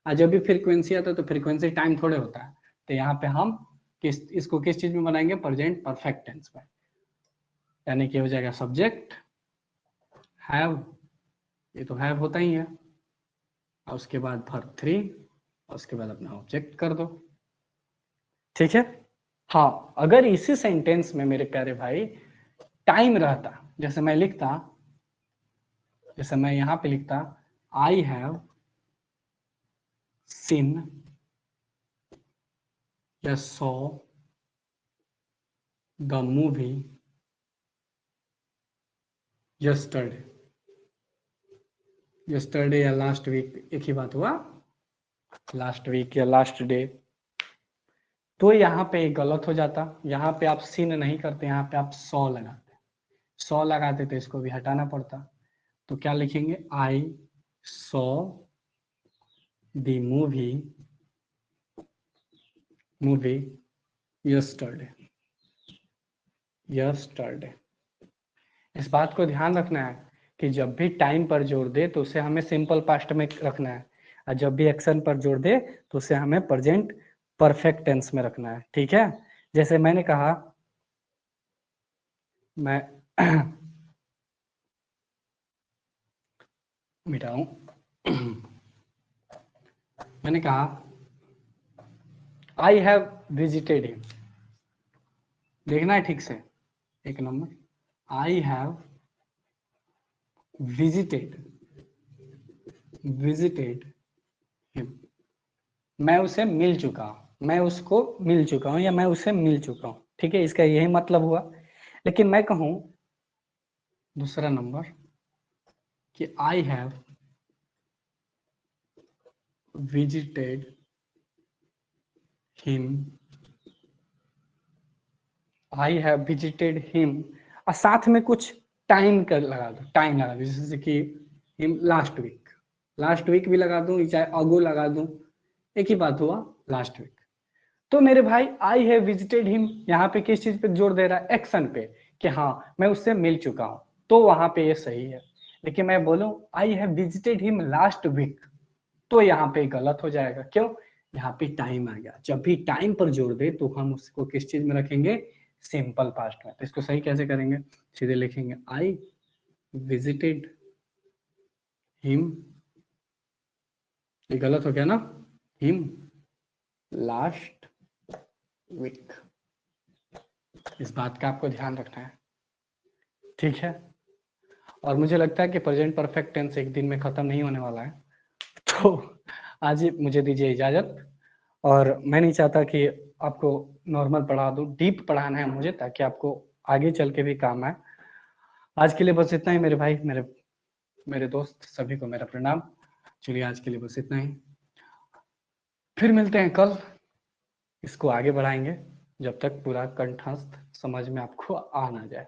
और जब भी फ्रीक्वेंसी आता है तो फ्रीक्वेंसी टाइम थोड़े होता है। तो यहाँ पे हम इसको किस चीज में बनाएंगे? प्रेजेंट परफेक्ट टेंस में। यानी कि हो जाएगा सब्जेक्ट हैव, ये तो हैव होता ही है, और उसके बाद वर्ब 3, और उसके बाद अपना ऑब्जेक्ट कर दो। ठीक है। हाँ, अगर इसी सेंटेंस में मेरे प्यारे भाई टाइम रहता, जैसे मैं लिखता, जैसे मैं यहां पे लिखता आई हैव सीन या saw the movie yesterday, yesterday या लास्ट वीक एक ही बात हुआ, लास्ट वीक या लास्ट डे, तो यहाँ पे गलत हो जाता। यहाँ पे आप सीन नहीं करते, यहाँ पे आप सॉ लगाते, सॉ लगाते तो इसको भी हटाना पड़ता। तो क्या लिखेंगे, I saw the movie yesterday, yesterday. इस बात को ध्यान रखना है कि जब भी टाइम पर जोड़ दे तो उसे हमें सिंपल पास्ट में रखना है, और जब भी एक्शन पर जोड़ दे तो उसे हमें प्रेजेंट परफेक्ट टेंस में रखना है। ठीक है। जैसे मैंने कहा, मैं मिटाऊं मैंने कहा आई हैव विजिटेड हिम, देखना है ठीक से, एक number, I have visited him, मैं उसे मिल चुका हूं, मैं उसको मिल चुका हूं या मैं उसे मिल चुका हूं। ठीक है, इसका यही मतलब हुआ। लेकिन मैं कहूं दूसरा नंबर कि I have visited him, I have visited him, और साथ में कुछ टाइम कर लगा दो, टाइम लगा दो, जैसे कि him last week, last week भी लगा दूं, चाहे अगो लगा दूं, एक ही बात हुआ, लास्ट वीक। तो मेरे भाई आई हैव विजिटेड हिम यहाँ पे किस चीज पे जोर दे रहा है, एक्शन पे, कि हाँ मैं उससे मिल चुका हूं, तो वहां पे ये सही है। लेकिन मैं बोलूं I have visited him last week, तो यहाँ पे गलत हो जाएगा। क्यों, यहाँ पे टाइम आ गया, जब भी टाइम पर जोड़ दे तो हम उसको किस चीज में रखेंगे, सिंपल पास्ट में। तो इसको सही कैसे करेंगे, सीधे लिखेंगे आई विजिटेड हिम, ये गलत हो गया ना, हिम लास्ट वीक। इस बात का आपको ध्यान रखना है। ठीक है। और मुझे लगता है कि प्रेजेंट परफेक्ट टेंस एक दिन में खत्म नहीं होने वाला है, तो आज ही मुझे दीजिए इजाजत। और मैं नहीं चाहता कि आपको नॉर्मल पढ़ा दूं, डीप पढ़ाना है मुझे, ताकि आपको आगे चल के भी काम आए। आज के लिए बस इतना ही मेरे भाई, मेरे मेरे दोस्त सभी को मेरा प्रणाम। चलिए आज के लिए बस इतना ही, फिर मिलते हैं कल, इसको आगे बढ़ाएंगे जब तक पूरा कंठस्थ समझ में आपको आ ना जाए।